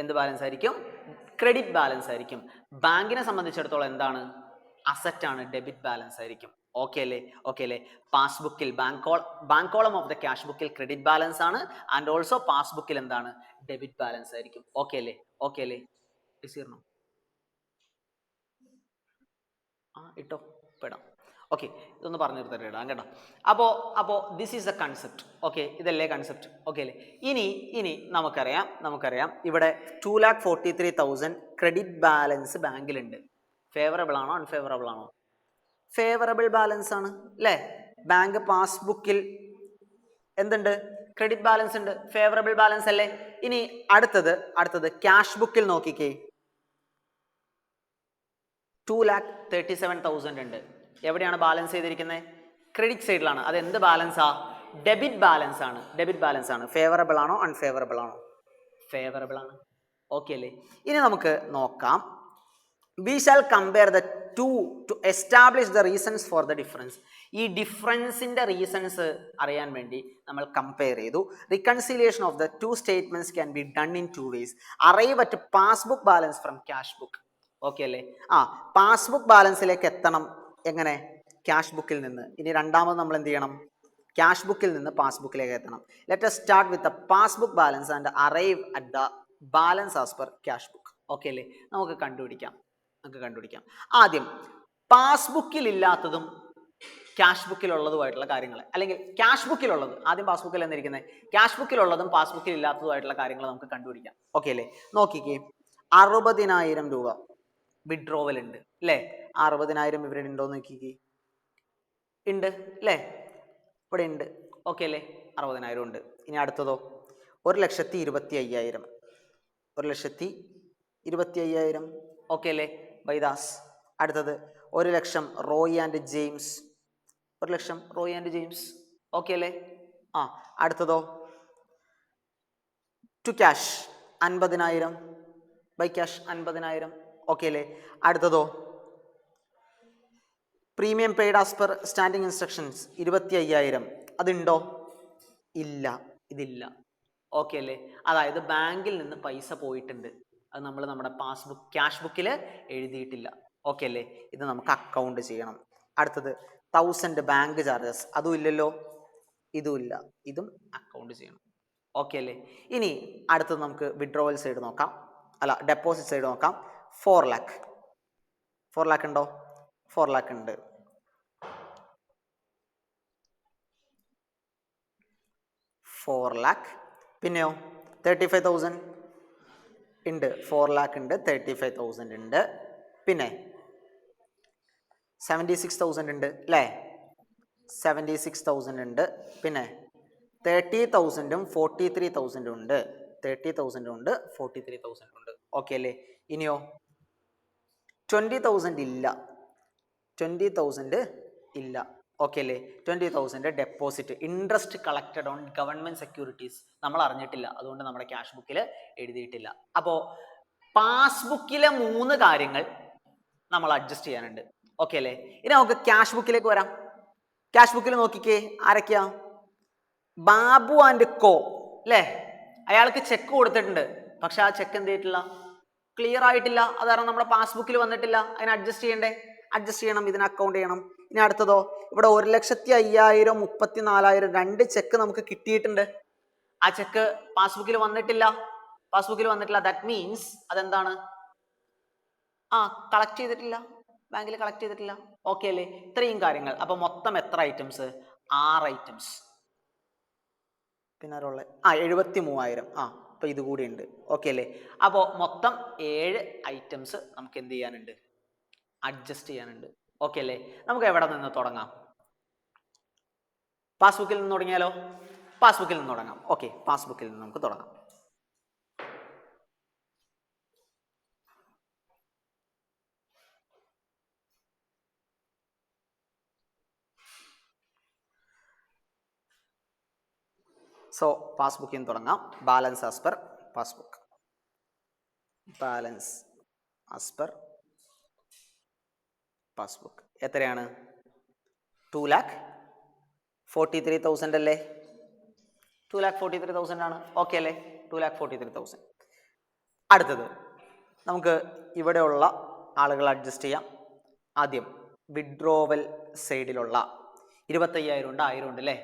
എന്ത് ബാലൻസ് ആയിരിക്കും? ക്രെഡിറ്റ് ബാലൻസ് ആയിരിക്കും. ബാങ്കിനെ സംബന്ധിച്ചിടത്തോളം എന്താണ്? അസറ്റ് ആണ്, ഡെബിറ്റ് ബാലൻസ് ആയിരിക്കും. ഓക്കെ അല്ലേ? പാസ്ബുക്കിൽ bank column of the cash ബുക്കിൽ ക്രെഡിറ്റ് ബാലൻസ് ആണ്, ആൻഡ് ഓൾസോ പാസ്ബുക്കിൽ എന്താണ്? ഡെബിറ്റ് ബാലൻസ് ആയിരിക്കും. ഓക്കെ അല്ലേ? ഇട്ടോ പെടാം. ഓക്കെ, ഇതൊന്ന് പറഞ്ഞു തീർത്തിട്ട് ഇടാം കേട്ടോ. അപ്പോ this is the concept. Okay, ഇതല്ലേ കൺസെപ്റ്റ്. ഓക്കെ അല്ലേ? ഇനി നമുക്കറിയാം ഇവിടെ 2,43,000 ക്രെഡിറ്റ് ബാലൻസ് ബാങ്കിലുണ്ട്. ഫേവറബിൾ ആണോ അൺഫേവറബിൾ ആണോ? ഫേവറബിൾ ബാലൻസ് ആണ് അല്ലേ? ബാങ്ക് പാസ്ബുക്കിൽ എന്തുണ്ട്? ക്രെഡിറ്റ് ബാലൻസ് ഉണ്ട്. ഫേവറബിൾ ബാലൻസ് അല്ലേ? ഇനി അടുത്തത് ക്യാഷ് ബുക്കിൽ നോക്കിക്കേ, 2,37,000 ഉണ്ട്. എവിടെയാണ് ബാലൻസ് ചെയ്തിരിക്കുന്നത്? ക്രെഡിറ്റ് സൈഡിലാണ്. അത് എന്ത് ബാലൻസാ? ഡെബിറ്റ് ബാലൻസ് ആണ്. ഫേവറബിൾ ആണോ അൺഫേവറബിൾ ആണോ? ഫേവറബിൾ ആണ്. ഓക്കെ അല്ലേ? ഇനി നമുക്ക് നോക്കാം we shall compare the two to establish the reasons for the difference. ഈ ഡിഫറൻസിന്റെ റീസൺസ് അറിയാൻ വേണ്ടി നമ്മൾ കമ്പയർ ചെയ്തു. Reconciliation of the two statements can be done in two ways. Arrive at passbook balance from cash book. Okay അല്ലേ? പാസ്ബുക്ക് ബാലൻസിലേക്ക് എത്തണം എങ്ങനെ? ക്യാഷ് ബുക്കിൽ നിന്ന്. ഇനി രണ്ടാമത് നമ്മൾ എന്ത് ചെയ്യണം? ക്യാഷ് ബുക്കിൽ നിന്ന് പാസ്ബുക്കിലേക്ക് എത്തണം. Let us start with the passbook balance and arrive at the balance as per cash book. Okay അല്ലേ? നമുക്ക് കണ്ടുപിടിക്കാം. ആദ്യം പാസ്ബുക്കിൽ ഇല്ലാത്തതും ക്യാഷ് ബുക്കിലുള്ളതുമായിട്ടുള്ള കാര്യങ്ങൾ, അല്ലെങ്കിൽ ക്യാഷ് ബുക്കിലുള്ളത്, ആദ്യം പാസ്ബുക്കിൽ എന്നിരിക്കുന്നത് ക്യാഷ് ബുക്കിലുള്ളതും പാസ്ബുക്കിൽ ഇല്ലാത്തതുമായിട്ടുള്ള കാര്യങ്ങൾ നമുക്ക് കണ്ടുപിടിക്കാം. ഓക്കെ അല്ലേ? നോക്കിക്കേ, 60,000 രൂപ വിഡ്രോവൽ ഉണ്ട് അല്ലേ? 60,000 ഇവിടെ ഉണ്ടോ എന്ന് നോക്കിക്കേ. ഉണ്ട് അല്ലേ? ഇവിടെ ഉണ്ട്. ഓക്കെ അല്ലേ? 60,000 ഉണ്ട്. ഇനി അടുത്തതോ 1,25,000. 1,25,000. ഓക്കെ അല്ലേ? ബൈദാസ്. അടുത്തത് 1,00,000 Roy and James. 1,00,000 Roy and James. Okay അല്ലേ? അടുത്തതോ to cash 50,000. By cash 50,000. Okay അല്ലേ? അടുത്തതോ premium paid as per standing instructions 25,000. അതുണ്ടോ? ഇല്ല, ഇതില്ല. ഓക്കെ അല്ലേ? അതായത് ബാങ്കിൽ നിന്ന് പൈസ പോയിട്ടുണ്ട്, അത് നമ്മൾ നമ്മുടെ പാസ്ബുക്ക് ക്യാഷ് ബുക്കിൽ എഴുതിയിട്ടില്ല. ഓക്കെ അല്ലേ? ഇത് നമുക്ക് അക്കൗണ്ട് ചെയ്യണം. അടുത്തത് 1000 ബാങ്ക് ചാർജസ്, അതും ഇല്ലല്ലോ, ഇതും ഇല്ല, ഇതും അക്കൗണ്ട് ചെയ്യണം. ഓക്കെ അല്ലേ? ഇനി അടുത്തത് നമുക്ക് വിഡ്രോവൽ സൈഡ് നോക്കാം, അല്ല ഡെപ്പോസിറ്റ് സൈഡ് നോക്കാം. 4 lakh. 4 lakh ഉണ്ടോ? 4 lakh ഉണ്ട്. പിന്നെയോ 35,000 ഉണ്ട്. 4 lakh ഉണ്ട്, 35,000 ഉണ്ട്. പിന്നെ 76,000 ഉണ്ട് അല്ലേ? 76,000 ഉണ്ട്. പിന്നെ 30,000 43,000 ഉണ്ട്. 30,000 ഉണ്ട്, 43,000 ഉണ്ട്. ഓക്കെ അല്ലേ? ഇനിയോ 20,000 ഇല്ല. 20,000 ഇല്ല. ഓക്കെ അല്ലേ? 20,000 deposit, interest collected on government securities, നമ്മൾ അറിഞ്ഞിട്ടില്ല, അതുകൊണ്ട് നമ്മുടെ ക്യാഷ് ബുക്കിൽ എഴുതിയിട്ടില്ല. അപ്പോൾ പാസ്ബുക്കിലെ 3 കാര്യങ്ങൾ നമ്മൾ അഡ്ജസ്റ്റ് ചെയ്യാനുണ്ട്. ഓക്കെ അല്ലേ? ഇനി നമുക്ക് ക്യാഷ് ബുക്കിലേക്ക് വരാം. ക്യാഷ് ബുക്കിൽ നോക്കിക്കേ, ആരൊക്കെയാ? ബാബു ആൻഡ് കോ അല്ലേ? അയാൾക്ക് ചെക്ക് കൊടുത്തിട്ടുണ്ട്, പക്ഷെ ആ ചെക്ക് എന്ത് ചെയ്തിട്ടില്ല? ക്ലിയർ ആയിട്ടില്ല. അതാണ് നമ്മുടെ പാസ്ബുക്കിൽ വന്നിട്ടില്ല. അതിനെ അഡ്ജസ്റ്റ് ചെയ്യണ്ടേ? അഡ്ജസ്റ്റ് ചെയ്യണം, ഇതിനെ അക്കൗണ്ട് ചെയ്യണം. ഇനി അടുത്തതോ, ഇവിടെ 1,05,000 34,000 2 ചെക്ക് നമുക്ക് കിട്ടിയിട്ടുണ്ട്. ആ ചെക്ക് പാസ്ബുക്കിൽ വന്നിട്ടില്ല. ദാറ്റ് മീൻസ് അതെന്താണ്? കളക്ട് ചെയ്തിട്ടില്ല, ബാങ്കിൽ കളക്ട് ചെയ്തിട്ടില്ല. ഓക്കെ അല്ലേ? ഇത്രയും കാര്യങ്ങൾ. അപ്പൊ മൊത്തം എത്ര ഐറ്റംസ്? 6 ഐറ്റംസ്. പിന്നെ 73,000. അപ്പൊ ഇത് കൂടി ഉണ്ട്. ഓക്കെ അല്ലേ? അപ്പോൾ മൊത്തം 7 ഐറ്റംസ് നമുക്ക് എന്ത് ചെയ്യാനുണ്ട്? അഡ്ജസ്റ്റ് ചെയ്യാനുണ്ട്. ഓക്കെ അല്ലേ? നമുക്ക് എവിടെ നിന്ന് തുടങ്ങാം? പാസ്ബുക്കിൽ നിന്ന് തുടങ്ങിയാലോ? പാസ്ബുക്കിൽ നിന്ന് തുടങ്ങാം. ഓക്കെ, പാസ്ബുക്കിൽ നിന്ന് നമുക്ക് തുടങ്ങാം. സോ പാസ്ബുക്കിൽ നിന്ന് തുടങ്ങാം. Balance as per passbook. Balance as per passbook എത്രയാണ്? 2,43,000 അല്ലേ? 2,43,000 ആണ്. ഓക്കെ അല്ലേ? 2,43,000. അടുത്തത് നമുക്ക് ഇവിടെയുള്ള ആളുകൾ അഡ്ജസ്റ്റ് ചെയ്യാം. ആദ്യം വിഡ്രോവൽ സൈഡിലുള്ള 25,000 ഉണ്ട്, 1,000 ഉണ്ട് അല്ലേ?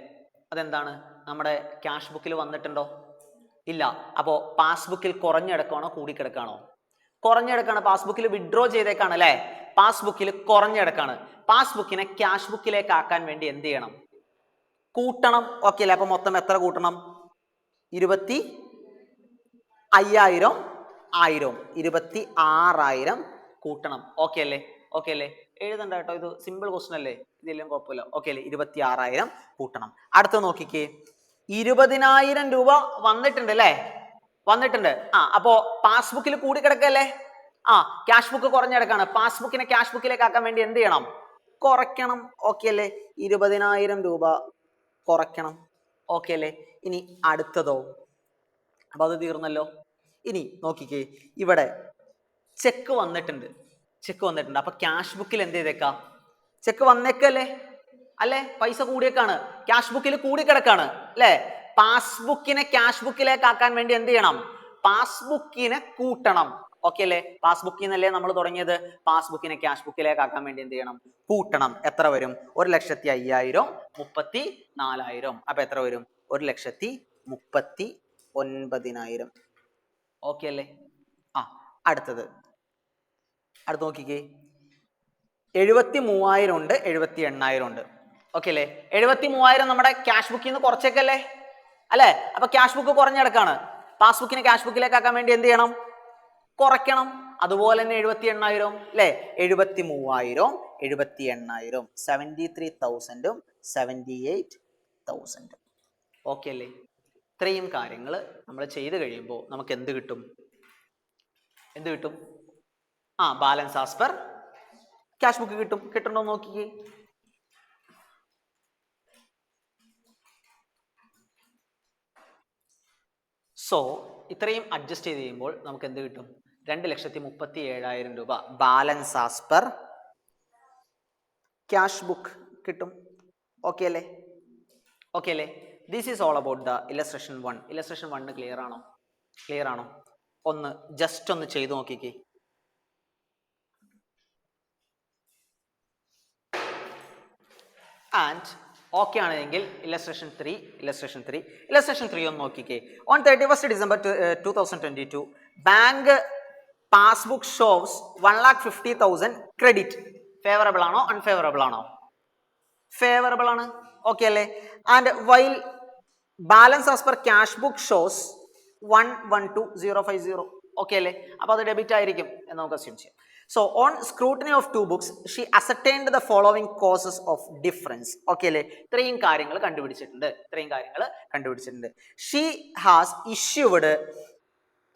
അതെന്താണ്? നമ്മുടെ ക്യാഷ് ബുക്കിൽ വന്നിട്ടുണ്ടോ? ഇല്ല. അപ്പോൾ പാസ്ബുക്കിൽ കുറഞ്ഞെടുക്കാണോ കൂടിക്കിടക്കാണോ? കുറഞ്ഞെടുക്കാണ്. പാസ്ബുക്കിൽ വിഡ്രോ ചെയ്തേക്കാണ് അല്ലേ? പാസ്ബുക്കിൽ കുറഞ്ഞെടുക്കാണ്. പാസ്ബുക്കിനെ ക്യാഷ് ബുക്കിലേക്ക് ആക്കാൻ വേണ്ടി എന്ത് ചെയ്യണം? കൂട്ടണം. ഓക്കെ അല്ലേ? അപ്പൊ മൊത്തം എത്ര കൂട്ടണം? 25,000 1000 26,000 കൂട്ടണം. ഓക്കെ അല്ലേ? ഓക്കെ അല്ലേ? എഴുതണ്ട കേട്ടോ, ഇത് സിമ്പിൾ ക്വസ്റ്റൻ അല്ലേ, ഇതെല്ലാം കുഴപ്പമില്ല. ഓക്കെ അല്ലേ? 26,000 കൂട്ടണം. അടുത്ത നോക്കിക്കേ, 20,000 രൂപ വന്നിട്ടുണ്ട് അല്ലേ? വന്നിട്ടുണ്ട്. അപ്പോ പാസ്ബുക്കിൽ കൂടി കിടക്കല്ലേ? ക്യാഷ് ബുക്ക് കുറഞ്ഞെടുക്കാണ്. പാസ്ബുക്കിനെ ക്യാഷ് ബുക്കിലേക്ക് ആക്കാൻ വേണ്ടി എന്ത് ചെയ്യണം? കുറയ്ക്കണം. ഓക്കെ അല്ലേ? 20,000 രൂപ കുറയ്ക്കണം. ഓക്കെ അല്ലേ? ഇനി അടുത്തതോ? അപ്പൊ അത് തീർന്നല്ലോ. ഇനി നോക്കിക്കേ, ഇവിടെ ചെക്ക് വന്നിട്ടുണ്ട്. ചെക്ക് വന്നിട്ടുണ്ട്. അപ്പൊ ക്യാഷ് ബുക്കിൽ എന്ത് ചെയ്തേക്കാം? ചെക്ക് വന്നേക്കല്ലേ അല്ലെ? പൈസ കൂടിയേക്കാണ്, ക്യാഷ് ബുക്കിൽ കൂടിക്കിടക്കാണ് അല്ലെ? പാസ്ബുക്കിനെ ക്യാഷ് ബുക്കിലേക്ക് ആക്കാൻ വേണ്ടി എന്ത് ചെയ്യണം? പാസ്ബുക്കിനെ കൂട്ടണം. ഓക്കെ അല്ലേ? പാസ്ബുക്കിൽ നിന്നല്ലേ നമ്മൾ തുടങ്ങിയത്? പാസ്ബുക്കിനെ ക്യാഷ് ബുക്കിലേക്ക് ആക്കാൻ വേണ്ടി എന്ത് ചെയ്യണം? കൂട്ടണം. എത്ര വരും? 1,50,000 34,000. അപ്പൊ എത്ര വരും? 1,39,000. ഓക്കെ അല്ലേ? അടുത്തത് നോക്കിക്കേ. 73,000 ഉണ്ട്, 78,000 ഉണ്ട്. ഓക്കെ അല്ലേ? 73,000 നമ്മുടെ ക്യാഷ് ബുക്കിൽ നിന്ന് കുറച്ചേക്കല്ലേ അല്ലെ? അപ്പൊ ക്യാഷ് ബുക്ക് കുറഞ്ഞെടുക്കാണ്. പാസ്ബുക്കിനെ ക്യാഷ് ബുക്കിലേക്ക് ആക്കാൻ വേണ്ടി എന്ത് ചെയ്യണം? കുറയ്ക്കണം. അതുപോലെ തന്നെ 78,000 അല്ലെ? 73,000 78,000 73,000 78,000. ഓക്കെ അല്ലേ? ഇത്രയും കാര്യങ്ങൾ നമ്മൾ ചെയ്ത് കഴിയുമ്പോൾ നമുക്ക് എന്ത് കിട്ടും? Balance as per cash book കിട്ടും. കിട്ടണോ നോക്കിക്കേ. സോ ഇത്രയും അഡ്ജസ്റ്റ് ചെയ്ത് കഴിയുമ്പോൾ നമുക്ക് എന്ത് കിട്ടും? 2,37,000 രൂപ balance as per cash book കിട്ടും. ഓക്കെ അല്ലേ? This is all about the illustration 1. Illustration 1 clear ആണോ? ഒന്ന് ജസ്റ്റ് ഒന്ന് ചെയ്തു നോക്കിക്കേ. ആൻഡ് ഓക്കെ ആണെങ്കിൽ ഇലസ്ട്രേഷൻ 3 ഒന്ന് നോക്കിക്കേ. On 31st December 2022 bank passbook shows 1,50,000 credit. Favourable ആണോ അൺഫേവറബിൾ ആണോ? ഫേവറബിൾ ആണ്. ഓക്കെ അല്ലേ? And while balance as per cash book shows 1,12,050. Okay അല്ലേ? അപ്പൊ അത് ഡെബിറ്റ് ആയിരിക്കും എന്ന് നമുക്ക് അസ്യൂം ചെയ്യാം. So on scrutiny of two books, she ascertained the following causes of difference. Okay അല്ലേ? ഇത്രയും കാര്യങ്ങൾ കണ്ടുപിടിച്ചിട്ടുണ്ട്. She has issued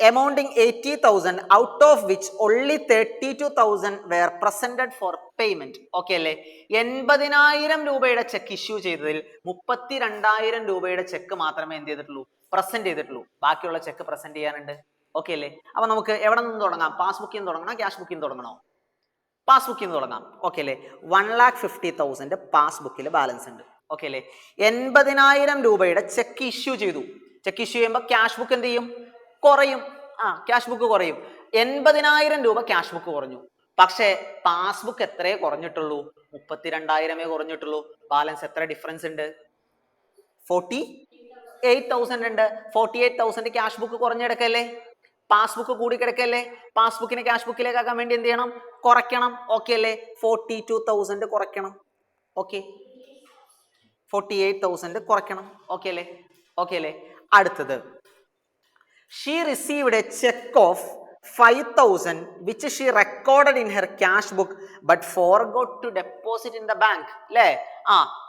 amounting 80,000, out of which only 32,000 were presented for payment. Okay അല്ലേ? 80,000 രൂപയുടെ ചെക്ക് ഇഷ്യൂ ചെയ്തതിൽ 32,000 രൂപയുടെ ചെക്ക് മാത്രമേ എന്ത് ചെയ്തിട്ടുള്ളൂ? പ്രസന്റ് ചെയ്തിട്ടുള്ളൂ. ബാക്കിയുള്ള ചെക്ക് പ്രസന്റ് ചെയ്യാനുണ്ട്. ഓക്കെ അല്ലേ? അപ്പൊ നമുക്ക് എവിടെ നിന്ന് തുടങ്ങാം? പാസ്ബുക്കിൽ നിന്ന് തുടങ്ങണം, ക്യാഷ് ബുക്കിൽ നിന്ന് തുടങ്ങണോ? പാസ്ബുക്കിൽ നിന്ന് തുടങ്ങാം. ഓക്കെ അല്ലേ? 1,50,000 പാസ്ബുക്കിൽ ബാലൻസ് ഉണ്ട്. ഓക്കെ അല്ലേ? 80,000 രൂപയുടെ ചെക്ക് ഇഷ്യൂ ചെയ്തു. ചെക്ക് ഇഷ്യൂ ചെയ്യുമ്പോൾ ക്യാഷ് ബുക്ക് എന്ത് ചെയ്യും? കുറയും. ക്യാഷ് ബുക്ക് കുറയും. 80,000 രൂപ ക്യാഷ് ബുക്ക് കുറഞ്ഞു. പക്ഷേ പാസ്ബുക്ക് എത്രയേ കുറഞ്ഞിട്ടുള്ളൂ? 32,000 കുറഞ്ഞിട്ടുള്ളൂ. ബാലൻസ് എത്ര ഡിഫറൻസ് ഉണ്ട്? 48,000 ഉണ്ട്. 48,000 ക്യാഷ് ബുക്ക് കുറഞ്ഞെടുക്കല്ലേ? പാസ്ബുക്ക് കൂടി കിടക്കല്ലേ? പാസ്ബുക്കിനെ ക്യാഷ് ബുക്കിലേക്ക് ആക്കാൻ വേണ്ടി എന്ത് ചെയ്യണം? കുറയ്ക്കണം. ഓക്കെ അല്ലേ? 42,000 കുറയ്ക്കണം. ഓക്കെ, 48,000 കുറയ്ക്കണം. ഓക്കെ അല്ലേ? അടുത്തത്, she received A cheque of 5,000 which she recorded in her cash book but forgot to deposit in the bank. അല്ലേ?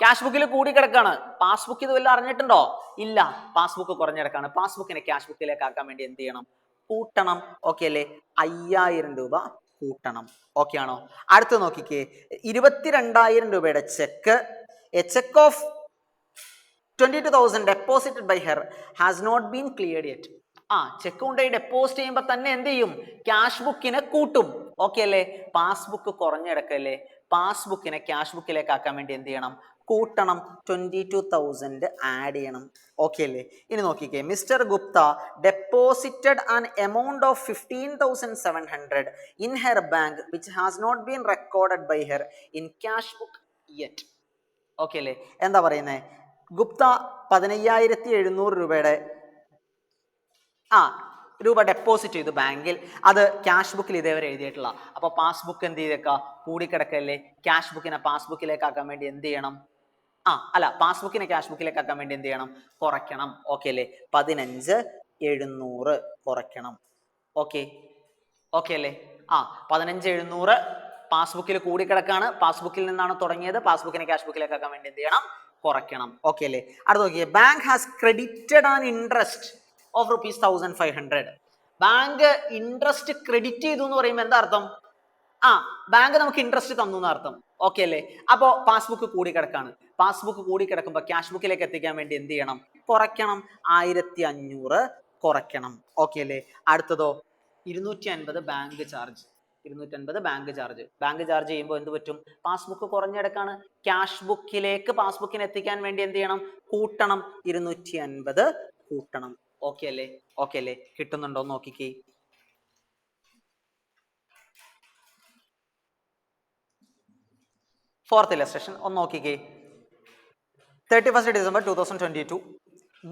ക്യാഷ് ബുക്കിൽ കൂടി കിടക്കാണ്. പാസ്ബുക്ക് ഇത് വല്ല അറിഞ്ഞിട്ടുണ്ടോ? ഇല്ല. പാസ്ബുക്ക് കുറഞ്ഞിടക്കാണ്. പാസ്ബുക്കിനെ ക്യാഷ് ബുക്കിലേക്ക് ആക്കാൻ വേണ്ടി എന്ത് ചെയ്യണം? കൂട്ടണം. ഓക്കെ അല്ലേ? 5,000 രൂപ കൂട്ടണം. ഓക്കെ ആണോ? അടുത്ത് നോക്കിക്കേ. 22,000 രൂപയുടെ check, A cheque of 22,000 deposited by her has not been cleared yet. Check കൊണ്ടുപോയി ഡെപ്പോസിറ്റ് ചെയ്യുമ്പോൾ തന്നെ എന്ത് ചെയ്യും? ക്യാഷ് ബുക്കിനെ കൂട്ടും. ഓക്കെ അല്ലേ? പാസ്ബുക്ക് കുറഞ്ഞെടുക്കല്ലേ? പാസ്ബുക്കിനെ ക്യാഷ് ബുക്കിലേക്ക് ആക്കാൻ വേണ്ടി എന്ത് ചെയ്യണം? കൂട്ടണം. 22,000 ആഡ് ചെയ്യണം. ഓക്കെ അല്ലേ? ഇനി നോക്കിക്കേ. Mister Gupta deposited an amount of 15,700 in her bank which has not been recorded by her in cash book yet. Okay അല്ലേ? എന്താ പറയുന്നത്? ഗുപ്ത 15,700 രൂപയുടെ രൂപ ഡെപ്പോസിറ്റ് ചെയ്തു ബാങ്കിൽ. അത് ക്യാഷ് ബുക്കിൽ ഇതേവരെ എഴുതിയിട്ടില്ല. അപ്പോൾ പാസ്ബുക്ക് എന്ത് ചെയ്തേക്കാം? കൂടിക്കിടക്കല്ലേ? ക്യാഷ് ബുക്കിനെ പാസ്ബുക്കിലേക്ക് ആക്കാൻ വേണ്ടി എന്ത് ചെയ്യണം? പാസ്ബുക്കിനെ ക്യാഷ് ബുക്കിലേക്ക് ആക്കാൻ വേണ്ടി എന്ത് ചെയ്യണം? കുറയ്ക്കണം. ഓക്കെ അല്ലേ? 15,700 കുറയ്ക്കണം. ഓക്കെ അല്ലേ? 15,700 പാസ്ബുക്കിൽ കൂടിക്കിടക്കാണ്. പാസ്ബുക്കിൽ നിന്നാണ് തുടങ്ങിയത്. പാസ്ബുക്കിനെ ക്യാഷ് ബുക്കിലേക്ക് ആക്കാൻ വേണ്ടി എന്ത് ചെയ്യണം? കുറയ്ക്കണം. ഓക്കെ അല്ലേ? അടുത്ത് നോക്കിയേ. Bank has credited an interest of ₹1,500. Bank interest credit ചെയ്തു എന്ന് പറയുമ്പോൾ എന്താ അർത്ഥം? ബാങ്ക് നമുക്ക് ഇൻട്രസ്റ്റ് തന്നു എന്ന് അർത്ഥം. ഓക്കെ അല്ലേ? അപ്പോ പാസ്ബുക്ക് കൂടി കിടക്കാണ്. പാസ്ബുക്ക് കൂടി കിടക്കുമ്പോൾ ക്യാഷ് ബുക്കിലേക്ക് എത്തിക്കാൻ വേണ്ടി എന്ത് ചെയ്യണം? കുറയ്ക്കണം. 1,500 കുറയ്ക്കണം. ഓക്കെ അല്ലേ? അടുത്തതോ 250 bank charge. 250 bank charge. Bank charge ചെയ്യുമ്പോൾ എന്ത് പറ്റും? പാസ്ബുക്ക് കുറഞ്ഞെടുക്കാണ്. ക്യാഷ് ബുക്കിലേക്ക് പാസ്ബുക്കിന് എത്തിക്കാൻ വേണ്ടി എന്ത് ചെയ്യണം? കൂട്ടണം. 250 കൂട്ടണം. ഓക്കെ അല്ലേ? ഓക്കെ അല്ലേ? കിട്ടുന്നുണ്ടോ നോക്കിക്കേ. ഫോർത്ത് ഇലസ്ട്രേഷൻ ഒന്ന് നോക്കിക്കേ. 31st December 2022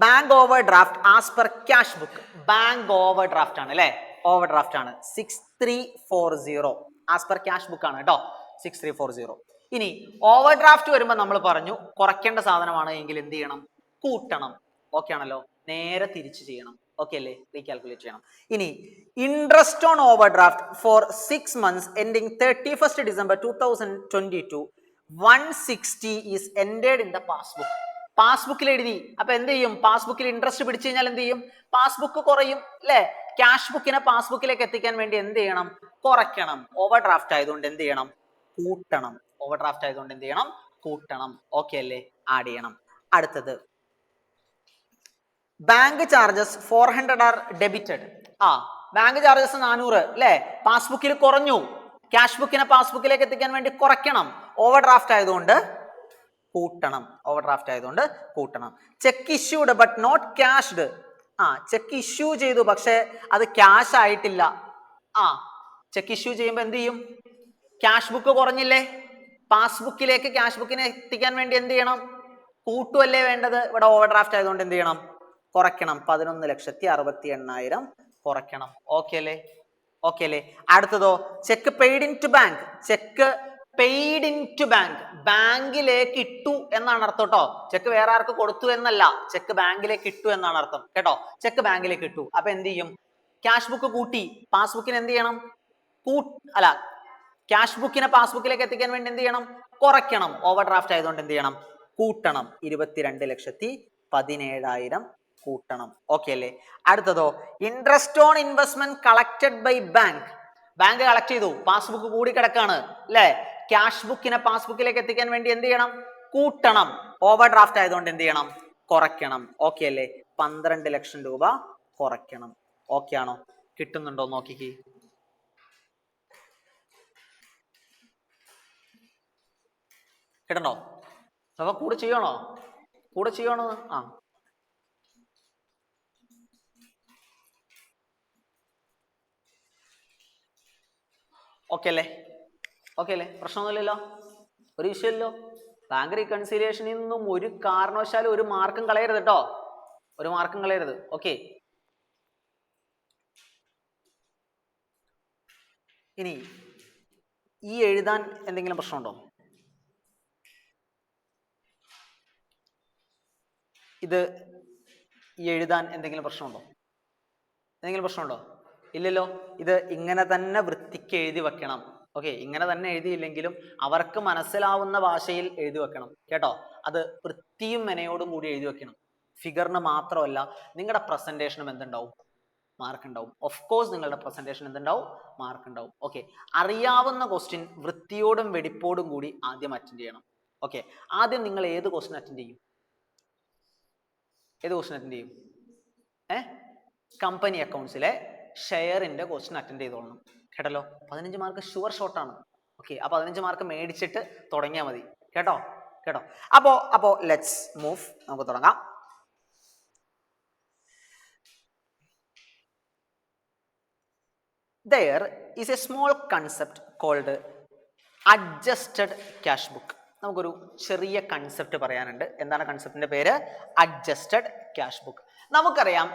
bank over draft as per cash book. Bank over draft ആണ് അല്ലേ? ഓവർ ഡ്രാഫ്റ്റ് ആണ് 6340 ആസ് പെർ ക്യാഷ് ബുക്ക് ആണ് കേട്ടോ. 6340. ഇനി ഓവർ ഡ്രാഫ്റ്റ് വരുമ്പോൾ നമ്മൾ പറഞ്ഞു കുറയ്ക്കേണ്ട സാധനമാണ് എങ്കിൽ എന്ത് ചെയ്യണം? കൂട്ടണം. ഓക്കെ ആണല്ലോ? നേരെ തിരിച്ച് ചെയ്യണം. ഓക്കെ അല്ലേ? റീകാൽക്കുലേറ്റ് ചെയ്യണം. ഇനി interest on overdraft for 6 months ending 31st December 2022 160 is ended in the passbook. പാസ്ബുക്കിൽ എഴുതി. അപ്പൊ എന്ത് ചെയ്യും? പാസ്ബുക്കിൽ ഇൻട്രസ്റ്റ് പിടിച്ചു കഴിഞ്ഞാൽ എന്ത് ചെയ്യും? പാസ്ബുക്ക് കുറയും അല്ലെ? ക്യാഷ് ബുക്കിനെ പാസ്ബുക്കിലേക്ക് എത്തിക്കാൻ വേണ്ടി എന്ത് ചെയ്യണം? കുറയ്ക്കണം. ഓവർ ഡ്രാഫ്റ്റ് ആയതുകൊണ്ട് എന്ത് ചെയ്യണം? കൂട്ടണം. ഓവർ ഡ്രാഫ്റ്റ് ആയതുകൊണ്ട് എന്ത് ചെയ്യണം? കൂട്ടണം. ഓക്കെ അല്ലേ? ആഡ് ചെയ്യണം. അടുത്തത് bank charges 400 are debited. Bank charges 400 അല്ലെ? പാസ്ബുക്കിൽ കുറഞ്ഞു. ക്യാഷ് ബുക്കിനെ പാസ്ബുക്കിലേക്ക് എത്തിക്കാൻ വേണ്ടി കുറയ്ക്കണം. ഓവർ ഡ്രാഫ്റ്റ് ആയതുകൊണ്ട് കൂട്ടണം. ഓവർ ഡ്രാഫ്റ്റ് ആയതുകൊണ്ട് കൂട്ടണം. Cheque issued but not cashed. Cheque issue ചെയ്തു പക്ഷെ അത് ക്യാഷ് ആയിട്ടില്ല. ചെക്ക് ഇഷ്യൂ ചെയ്യുമ്പോൾ എന്ത് ചെയ്യും? ക്യാഷ് ബുക്ക് കുറഞ്ഞില്ലേ? പാസ്ബുക്കിലേക്ക് ക്യാഷ് ബുക്കിനെ എത്തിക്കാൻ വേണ്ടി എന്ത് ചെയ്യണം? കൂട്ടുമല്ലേ വേണ്ടത്? ഇവിടെ ഓവർ ഡ്രാഫ്റ്റ് ആയതുകൊണ്ട് എന്ത് ചെയ്യണം? കുറയ്ക്കണം. 11,68,000 കുറയ്ക്കണം. ഓക്കെ അല്ലേ? ഓക്കെ അല്ലേ? അടുത്തതോ cheque paid in to bank. Cheque paid in to bank. ബാങ്കിലേക്ക് ഇട്ടു എന്നാണ് അർത്ഥം കേട്ടോ. ചെക്ക് വേറെ ആർക്ക് കൊടുത്തു എന്നല്ല. ചെക്ക് ബാങ്കിലേക്ക് ഇട്ടു എന്നാണ് അർത്ഥം കേട്ടോ. ചെക്ക് ബാങ്കിലേക്ക് ഇട്ടു. അപ്പൊ എന്ത് ചെയ്യും? ക്യാഷ് ബുക്ക് കൂട്ടി. പാസ്ബുക്കിന് എന്ത് ചെയ്യണം? ക്യാഷ് ബുക്കിനെ പാസ്ബുക്കിലേക്ക് എത്തിക്കാൻ വേണ്ടി എന്ത് ചെയ്യണം? കുറയ്ക്കണം. ഓവർ ഡ്രാഫ്റ്റ് ആയതുകൊണ്ട് എന്ത് ചെയ്യണം? കൂട്ടണം. 22,17,000 കൂട്ടണം. ഓക്കെ അല്ലേ? അടുത്തതോ interest on investment collected by bank. Bank collect ചെയ്തു. പാസ്ബുക്ക് കൂടി കിടക്കാണ് അല്ലെ? ക്യാഷ് ബുക്കിനെ പാസ്ബുക്കിലേക്ക് എത്തിക്കാൻ വേണ്ടി എന്ത് ചെയ്യണം? കൂട്ടണം. ഓവർ ഡ്രാഫ്റ്റ് ആയതുകൊണ്ട് എന്ത് ചെയ്യണം? കുറയ്ക്കണം. ഓക്കെ അല്ലേ? 12 ലക്ഷം രൂപ കുറയ്ക്കണം. ഓക്കെ ആണോ? കിട്ടുന്നുണ്ടോ നോക്കിക്കേ. കിട്ടണ്ടോ? അപ്പൊ കൂടെ ചെയ്യണോ? കൂടെ ചെയ്യണോ? ഓക്കെ അല്ലേ? ഓക്കെ അല്ലേ? പ്രശ്നമൊന്നുമില്ലല്ലോ? ഒരു വിഷയമില്ലല്ലോ? ബാങ്ക് റീകൺസിലിയേഷനിൽ നിന്നും ഒരു കാരണവശാലും ഒരു മാർക്കും കളയരുത് കേട്ടോ. ഒരു മാർക്കും കളയരുത്. ഓക്കെ. ഇനി ഈ എഴുതാൻ എന്തെങ്കിലും പ്രശ്നമുണ്ടോ? ഇത് ഈ എഴുതാൻ എന്തെങ്കിലും പ്രശ്നമുണ്ടോ? എന്തെങ്കിലും പ്രശ്നമുണ്ടോ? ഇല്ലല്ലോ. ഇത് ഇങ്ങനെ തന്നെ വൃത്തിക്ക് എഴുതി വെക്കണം. ഓക്കെ. ഇങ്ങനെ തന്നെ എഴുതിയില്ലെങ്കിലും അവർക്ക് മനസ്സിലാവുന്ന ഭാഷയിൽ എഴുതി വെക്കണം കേട്ടോ. അത് വൃത്തിയും മെനയോടും കൂടി എഴുതി വെക്കണം. ഫിഗറിന് മാത്രമല്ല നിങ്ങളുടെ പ്രസന്റേഷനും എന്തുണ്ടാവും? മാർക്ക് ഉണ്ടാവും. ഓഫ് കോഴ്സ് നിങ്ങളുടെ പ്രസന്റേഷൻ എന്തുണ്ടാവും? മാർക്ക് ഉണ്ടാവും. ഓക്കെ. അറിയാവുന്ന ക്വസ്റ്റ്യൻ വൃത്തിയോടും വെടിപ്പോടും കൂടി ആദ്യം അറ്റൻഡ് ചെയ്യണം. ഓക്കെ. ആദ്യം നിങ്ങൾ ഏത് ക്വസ്റ്റ്യൻ അറ്റൻഡ് ചെയ്യും? ഏത് ക്വസ്റ്റ്യൻ അറ്റൻഡ് ചെയ്യും? കമ്പനി അക്കൗണ്ട്സിലെ ഷെയറിന്റെ ക്വസ്റ്റ്യൻ അറ്റൻഡ് ചെയ്തോളണം കേട്ടല്ലോ. 15 മാർക്ക് ഷുവർ ഷോട്ടാണ്. ഓക്കെ. ആ 15 മാർക്ക് മേടിച്ചിട്ട് തുടങ്ങിയാൽ മതി കേട്ടോ. കേട്ടോ. അപ്പോ ലെറ്റ്സ് മൂവ്. നമുക്ക് തുടങ്ങാം. There is a small concept called adjusted cash book. നമുക്കൊരു ചെറിയ കൺസെപ്റ്റ് പറയാനുണ്ട്. എന്താണ് കൺസെപ്റ്റിന്റെ പേര്? Adjusted cash book. നമുക്കറിയാം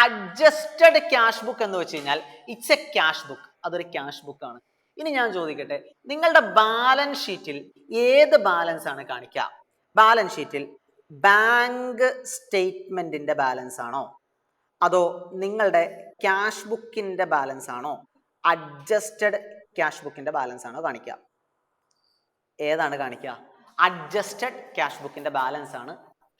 അഡ്ജസ്റ്റഡ് ക്യാഷ് ബുക്ക് എന്ന് വെച്ച് കഴിഞ്ഞാൽ ഇറ്റ്സ് എ ക്യാഷ് ബുക്ക്. അതൊരു ക്യാഷ് ബുക്ക് ആണ്. ഇനി ഞാൻ ചോദിക്കട്ടെ, നിങ്ങളുടെ ബാലൻസ് ഷീറ്റിൽ ഏത് ബാലൻസ് ആണ് കാണിക്കുക? ബാലൻസ് ഷീറ്റിൽ ബാങ്ക് സ്റ്റേറ്റ്മെന്റിന്റെ ബാലൻസ് ആണോ, അതോ നിങ്ങളുടെ ക്യാഷ് ബുക്കിന്റെ ബാലൻസ് ആണോ, അഡ്ജസ്റ്റഡ് ക്യാഷ് ബുക്കിന്റെ ബാലൻസ് ആണോ കാണിക്കുക? ഏതാണ് കാണിക്കുക? അഡ്ജസ്റ്റഡ് ക്യാഷ് ബുക്കിന്റെ ബാലൻസ് ആണ്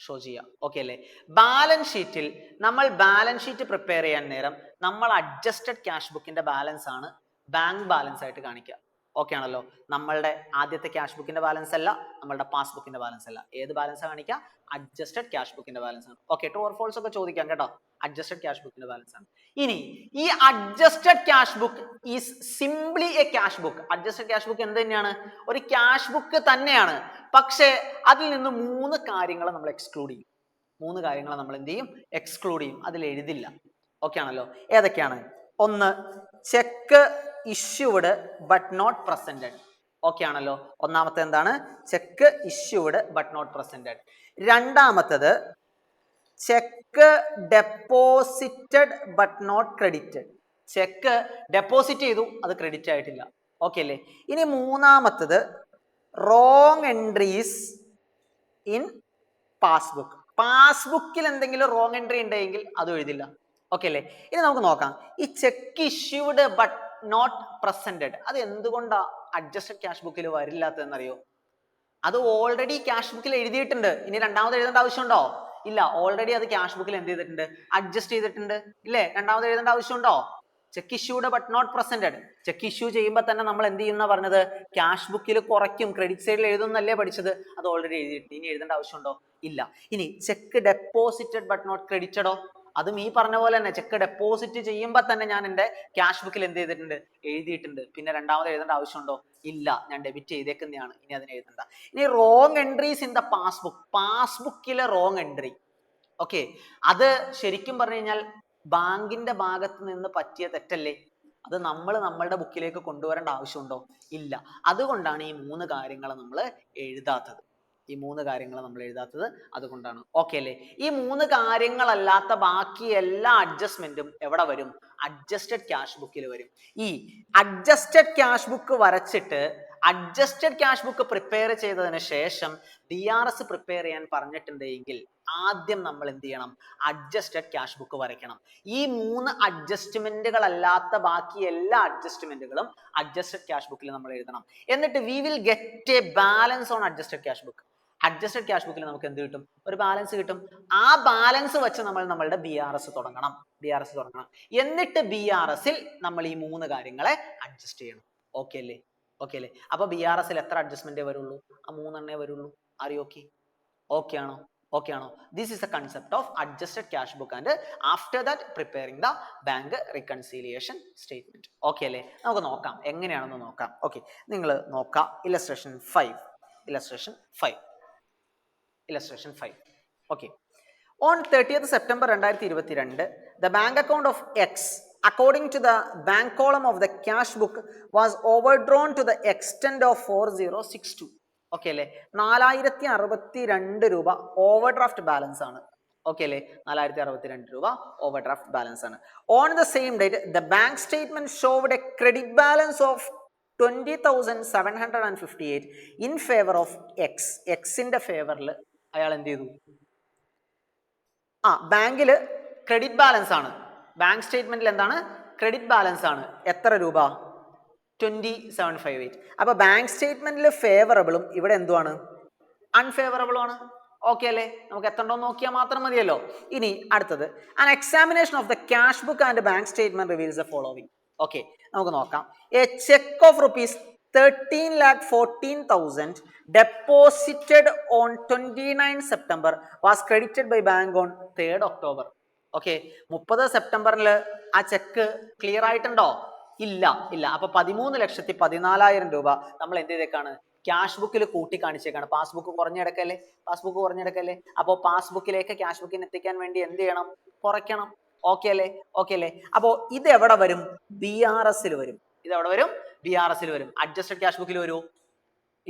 ഷോ ചെയ്യുക. ഓക്കെ അല്ലേ? ബാലൻസ് ഷീറ്റിൽ നമ്മൾ ബാലൻസ് ഷീറ്റ് പ്രിപ്പയർ ചെയ്യാൻ നേരം നമ്മൾ അഡ്ജസ്റ്റഡ് ക്യാഷ് ബുക്കിന്റെ ബാലൻസ് ആണ് ബാങ്ക് ബാലൻസ് ആയിട്ട് കാണിക്കുക. ഓക്കെ ആണല്ലോ. നമ്മളുടെ ആദ്യത്തെ ക്യാഷ് ബുക്കിന്റെ ബാലൻസ് അല്ല, നമ്മളുടെ പാസ്ബുക്കിന്റെ ബാലൻസ് അല്ല. ഏത് ബാലൻസ് കാണിക്കുക? അഡ്ജസ്റ്റഡ് ക്യാഷ് ബുക്കിന്റെ ബാലൻസ് ആണ്. ഓക്കെ, ട്രൂ ഓർ ഫോൾസ് ഒക്കെ ചോദിക്കാം കേട്ടോ. അഡ്ജസ്റ്റഡ് ക്യാഷ് ബുക്കിന്റെ ബാലൻസ് ആണ്. ഇനി ഈ adjusted cash book is simply A cash book. Adjusted cash book എന്ത് തന്നെയാണ്? ഒരു ക്യാഷ് ബുക്ക് തന്നെയാണ്. പക്ഷേ അതിൽ നിന്ന് 3 കാര്യങ്ങൾ നമ്മൾ എക്സ്ക്ലൂഡ് ചെയ്യും. 3 കാര്യങ്ങൾ നമ്മൾ എന്ത് ചെയ്യും? എക്സ്ക്ലൂഡ് ചെയ്യും. അതിൽ എഴുതില്ല. ഓക്കെ ആണല്ലോ. ഏതൊക്കെയാണ്? ഒന്ന്, cheque issued but not presented. Okay ആണല്ലോ. ഒന്നാമത്തെ എന്താണ്? Cheque issued but not presented. രണ്ടാമത്തത് cheque deposited but not credited. Cheque deposit ചെയ്തു, അത് ക്രെഡിറ്റ് ആയിട്ടില്ല. ഓക്കെ അല്ലേ? ഇനി മൂന്നാമത്തത് റോങ് എൻട്രീസ് ഇൻ പാസ്ബുക്ക്. പാസ്ബുക്കിൽ എന്തെങ്കിലും റോങ് എൻട്രി ഉണ്ടെങ്കിൽ അത് എഴുതില്ല. ഓക്കെ അല്ലേ? ഇനി നമുക്ക് നോക്കാം. ഈ cheque issued but not presented അത് എന്തുകൊണ്ടാ അഡ്ജസ്റ്റഡ് ക്യാഷ് ബുക്കിൽ വരില്ലാത്തതെന്നറിയോ? അത് ഓൾറെഡി ക്യാഷ് ബുക്കിൽ എഴുതിയിട്ടുണ്ട്. ഇനി രണ്ടാമത് എഴുതേണ്ട ആവശ്യമുണ്ടോ? ഇല്ല. ഓൾറെഡി അത് ക്യാഷ് ബുക്കിൽ എന്ത് ചെയ്തിട്ടുണ്ട്? അഡ്ജസ്റ്റ് ചെയ്തിട്ടുണ്ട്. ഇല്ലേ? രണ്ടാമത് എഴുതേണ്ട ആവശ്യമുണ്ടോ? Cheque issued but not presented. Cheque issue ചെയ്യുമ്പോൾ തന്നെ നമ്മൾ എന്ത് ചെയ്യുന്ന പറഞ്ഞത്? ക്യാഷ് ബുക്കിൽ കുറയ്ക്കും, ക്രെഡിറ്റ് സൈഡിൽ എഴുതുന്നല്ലേ പഠിച്ചത്? അത് ഓൾറെഡി എഴുതിയിട്ടുണ്ട്. ഇനി എഴുതേണ്ട ആവശ്യമുണ്ടോ? ഇല്ല. ഇനി ചെക്ക് ഡെപ്പോസിറ്റഡ് ബട്ട് നോട്ട് ക്രെഡിറ്റഡോ? അതും ഈ പറഞ്ഞ പോലെ തന്നെ ചെക്ക് ഡെപ്പോസിറ്റ് ചെയ്യുമ്പോൾ തന്നെ ഞാൻ എൻ്റെ ക്യാഷ് ബുക്കിൽ എന്ത് ചെയ്തിട്ടുണ്ട്? എഴുതിയിട്ടുണ്ട്. പിന്നെ രണ്ടാമത് എഴുതേണ്ട ആവശ്യമുണ്ടോ? ഇല്ല. ഞാൻ ഡെബിറ്റ് ചെയ്തേക്കുന്നതാണ്. ഇനി അതിന് എഴുതണ്ട. ഇനി wrong entries in the passbook. പാസ്ബുക്കിലെ റോങ് എൻട്രി. ഓക്കെ, അത് ശരിക്കും പറഞ്ഞു കഴിഞ്ഞാൽ ബാങ്കിന്റെ ഭാഗത്ത് നിന്ന് പറ്റിയ തെറ്റല്ലേ? അത് നമ്മൾ നമ്മളുടെ ബുക്കിലേക്ക് കൊണ്ടുവരേണ്ട ആവശ്യമുണ്ടോ? ഇല്ല. അതുകൊണ്ടാണ് ഈ 3 കാര്യങ്ങൾ നമ്മൾ എഴുതാത്തത്. ഈ 3 കാര്യങ്ങൾ നമ്മൾ എഴുതാത്തത് അതുകൊണ്ടാണ്. ഓക്കെ അല്ലേ? ഈ 3 കാര്യങ്ങളല്ലാത്ത ബാക്കി എല്ലാ അഡ്ജസ്റ്റ്മെന്റും എവിടെ വരും? അഡ്ജസ്റ്റഡ് ക്യാഷ് ബുക്കിൽ വരും. ഈ അഡ്ജസ്റ്റഡ് ക്യാഷ് ബുക്ക് വരച്ചിട്ട് അഡ്ജസ്റ്റഡ് ക്യാഷ് ബുക്ക് പ്രിപ്പയർ ചെയ്തതിന് ശേഷം DRS പ്രിപ്പയർ ചെയ്യാൻ പറഞ്ഞിട്ടുണ്ടെങ്കിൽ ആദ്യം നമ്മൾ എന്ത് ചെയ്യണം? അഡ്ജസ്റ്റഡ് ക്യാഷ് ബുക്ക് വരയ്ക്കണം. ഈ 3 അഡ്ജസ്റ്റ്മെന്റുകൾ അല്ലാത്ത ബാക്കി എല്ലാ അഡ്ജസ്റ്റ്മെന്റുകളും അഡ്ജസ്റ്റഡ് ക്യാഷ് ബുക്കിൽ നമ്മൾ എഴുതണം. എന്നിട്ട് we will get A balance on adjusted cash book. Adjusted cash ബുക്കിൽ നമുക്ക് എന്ത് കിട്ടും? ഒരു ബാലൻസ് കിട്ടും. ആ ബാലൻസ് വെച്ച് നമ്മൾ നമ്മളുടെ BRS തുടങ്ങണം. എന്നിട്ട് BRSൽ നമ്മൾ ഈ 3 കാര്യങ്ങളെ അഡ്ജസ്റ്റ് ചെയ്യണം. ഓക്കെ അല്ലേ? ഓക്കെ അല്ലേ? അപ്പൊ BRSൽ എത്ര അഡ്ജസ്റ്റ്മെന്റേ വരുള്ളൂ? ആ 3 എണ്ണേ വരുള്ളൂ. Are you okay? ഓക്കെ ആണോ? ഓക്കെ ആണോ? This is A concept of adjusted cash book and after that preparing the bank reconciliation statement. Okay അല്ലേ? നമുക്ക് നോക്കാം എങ്ങനെയാണെന്ന് നോക്കാം. ഓക്കെ, നിങ്ങൾ നോക്കാം. Illustration 5. Okay. On 30th September 2022, the bank account of X, according to the bank column of the cash book, was overdrawn to the extent of 4062. Okay അല്ലേ? 4062 രൂപ ഓവർഡ്രാഫ്റ്റ് ബാലൻസ് ആണ്. ഓക്കെ അല്ലേ? 4062 രൂപ ഓവർഡ്രാഫ്റ്റ് ബാലൻസ് ആണ്. On the same date, the bank statement showed a credit balance of 20,758 in favor of X. Xന്റെ ഫേവറിൽ അയാൾ എന്ത് ചെയ്തു? ബാങ്കിൽ ക്രെഡിറ്റ് ബാലൻസ് ആണ്. ബാങ്ക് സ്റ്റേറ്റ്മെന്റിൽ എന്താണ്? ക്രെഡിറ്റ് ബാലൻസ് ആണ്. എത്ര രൂപ? 2758. അപ്പൊ ബാങ്ക് സ്റ്റേറ്റ്മെന്റിൽ ഫേവറബിളും ഇവിടെ എന്തുവാണ്? അൺഫേവറബിളും ആണ്. ഓക്കെ അല്ലേ? നമുക്ക് എത്രണ്ടോ നോക്കിയാൽ മാത്രം മതിയല്ലോ. ഇനി അടുത്തത്, an examination of the cash book and bank statement reveals the following. Okay, നമുക്ക് നോക്കാം. A check of rupees 13,14,000 deposited on 29 September was credited by bank on 3rd October. Okay, 30 സെപ്റ്റംബറിൽ ആ ചെക്ക് ക്ലിയർ ആയിട്ടുണ്ടോ? ഇല്ല. അപ്പൊ 13,14,000 രൂപ നമ്മൾ എന്ത് ചെയ്തേക്കാണ്? ക്യാഷ് ബുക്കിൽ കൂട്ടി കാണിച്ചേക്കാണ്. പാസ്ബുക്ക് കുറഞ്ഞെടുക്കല്ലേ? അപ്പൊ പാസ്ബുക്കിലേക്ക് ക്യാഷ് ബുക്കിന് എത്തിക്കാൻ വേണ്ടി എന്ത് ചെയ്യണം? കുറയ്ക്കണം. ഓക്കെ അല്ലേ? അപ്പോ ഇത് എവിടെ വരും? BRSൽ വരും. അഡ്ജസ്റ്റഡ് ക്യാഷ് ബുക്കിൽ വരുമോ?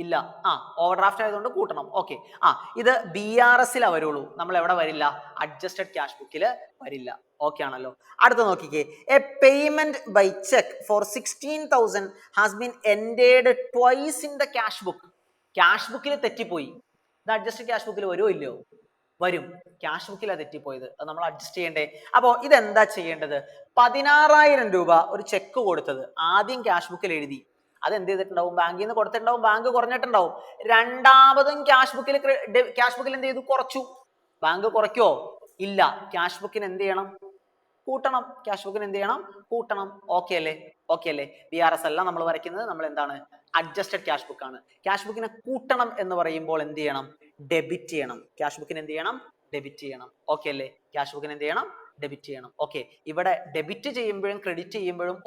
ഇല്ല. ഓവർഡ്രാഫ്റ്റ് ആയതുകൊണ്ട് കൂട്ടണം. ഓക്കെ, ഇത് BRSലാ വരുള്ളൂ. നമ്മൾ എവിടെ വരില്ല? അഡ്ജസ്റ്റഡ് ക്യാഷ് ബുക്കിൽ വരില്ല. ഓക്കെ ആണല്ലോ. അടുത്ത നോക്കിക്കേ. A payment by cheque for 16,000 has been entered twice in the cash book. Cash ബുക്കിൽ തെറ്റിപ്പോയി. ഇത് അഡ്ജസ്റ്റഡ് ക്യാഷ് ബുക്കിൽ വരുമോ? ഇല്ലയോ? വരും. ക്യാഷ് ബുക്കിലാണ് തെറ്റിപ്പോയത്. അത് നമ്മൾ അഡ്ജസ്റ്റ് ചെയ്യണ്ടേ? അപ്പോൾ ഇതെന്താ ചെയ്യേണ്ടത്? 16,000 രൂപ ഒരു ചെക്ക് കൊടുത്തത് ആദ്യം ക്യാഷ് ബുക്കിൽ എഴുതി. അതെന്ത് ചെയ്തിട്ടുണ്ടാവും? ബാങ്കിൽ നിന്ന് കൊടുത്തിട്ടുണ്ടാവും. ബാങ്ക് കുറഞ്ഞിട്ടുണ്ടാവും. രണ്ടാമതും ക്യാഷ് ബുക്കിൽ എന്ത് ചെയ്തു? കുറച്ചു. ബാങ്ക് കുറയ്ക്കോ? ഇല്ല. ക്യാഷ് ബുക്കിന് എന്ത് ചെയ്യണം? കൂട്ടണം. ഓക്കെ അല്ലേ? ഓക്കെ അല്ലേ? BRS അല്ല നമ്മൾ വരയ്ക്കുന്നത്, നമ്മൾ എന്താണ്, അഡ്ജസ്റ്റഡ് ക്യാഷ് ബുക്ക് ആണ്. ക്യാഷ് ബുക്കിനെ കൂട്ടണം എന്ന് പറയുമ്പോൾ എന്ത് ചെയ്യണം, ഡെബിറ്റ് ചെയ്യണം. ക്യാഷ് ബുക്കിന് എന്ത് ചെയ്യണം, ഡെബിറ്റ് ചെയ്യണം. ഓക്കെ അല്ലേ? ക്യാഷ് ബുക്കിന് എന്ത് ചെയ്യണം, ഡെബിറ്റ് ചെയ്യണം. ഓക്കെ, ഇവിടെ ഡെബിറ്റ് ചെയ്യുമ്പോഴും ക്രെഡിറ്റ് ചെയ്യുമ്പോഴും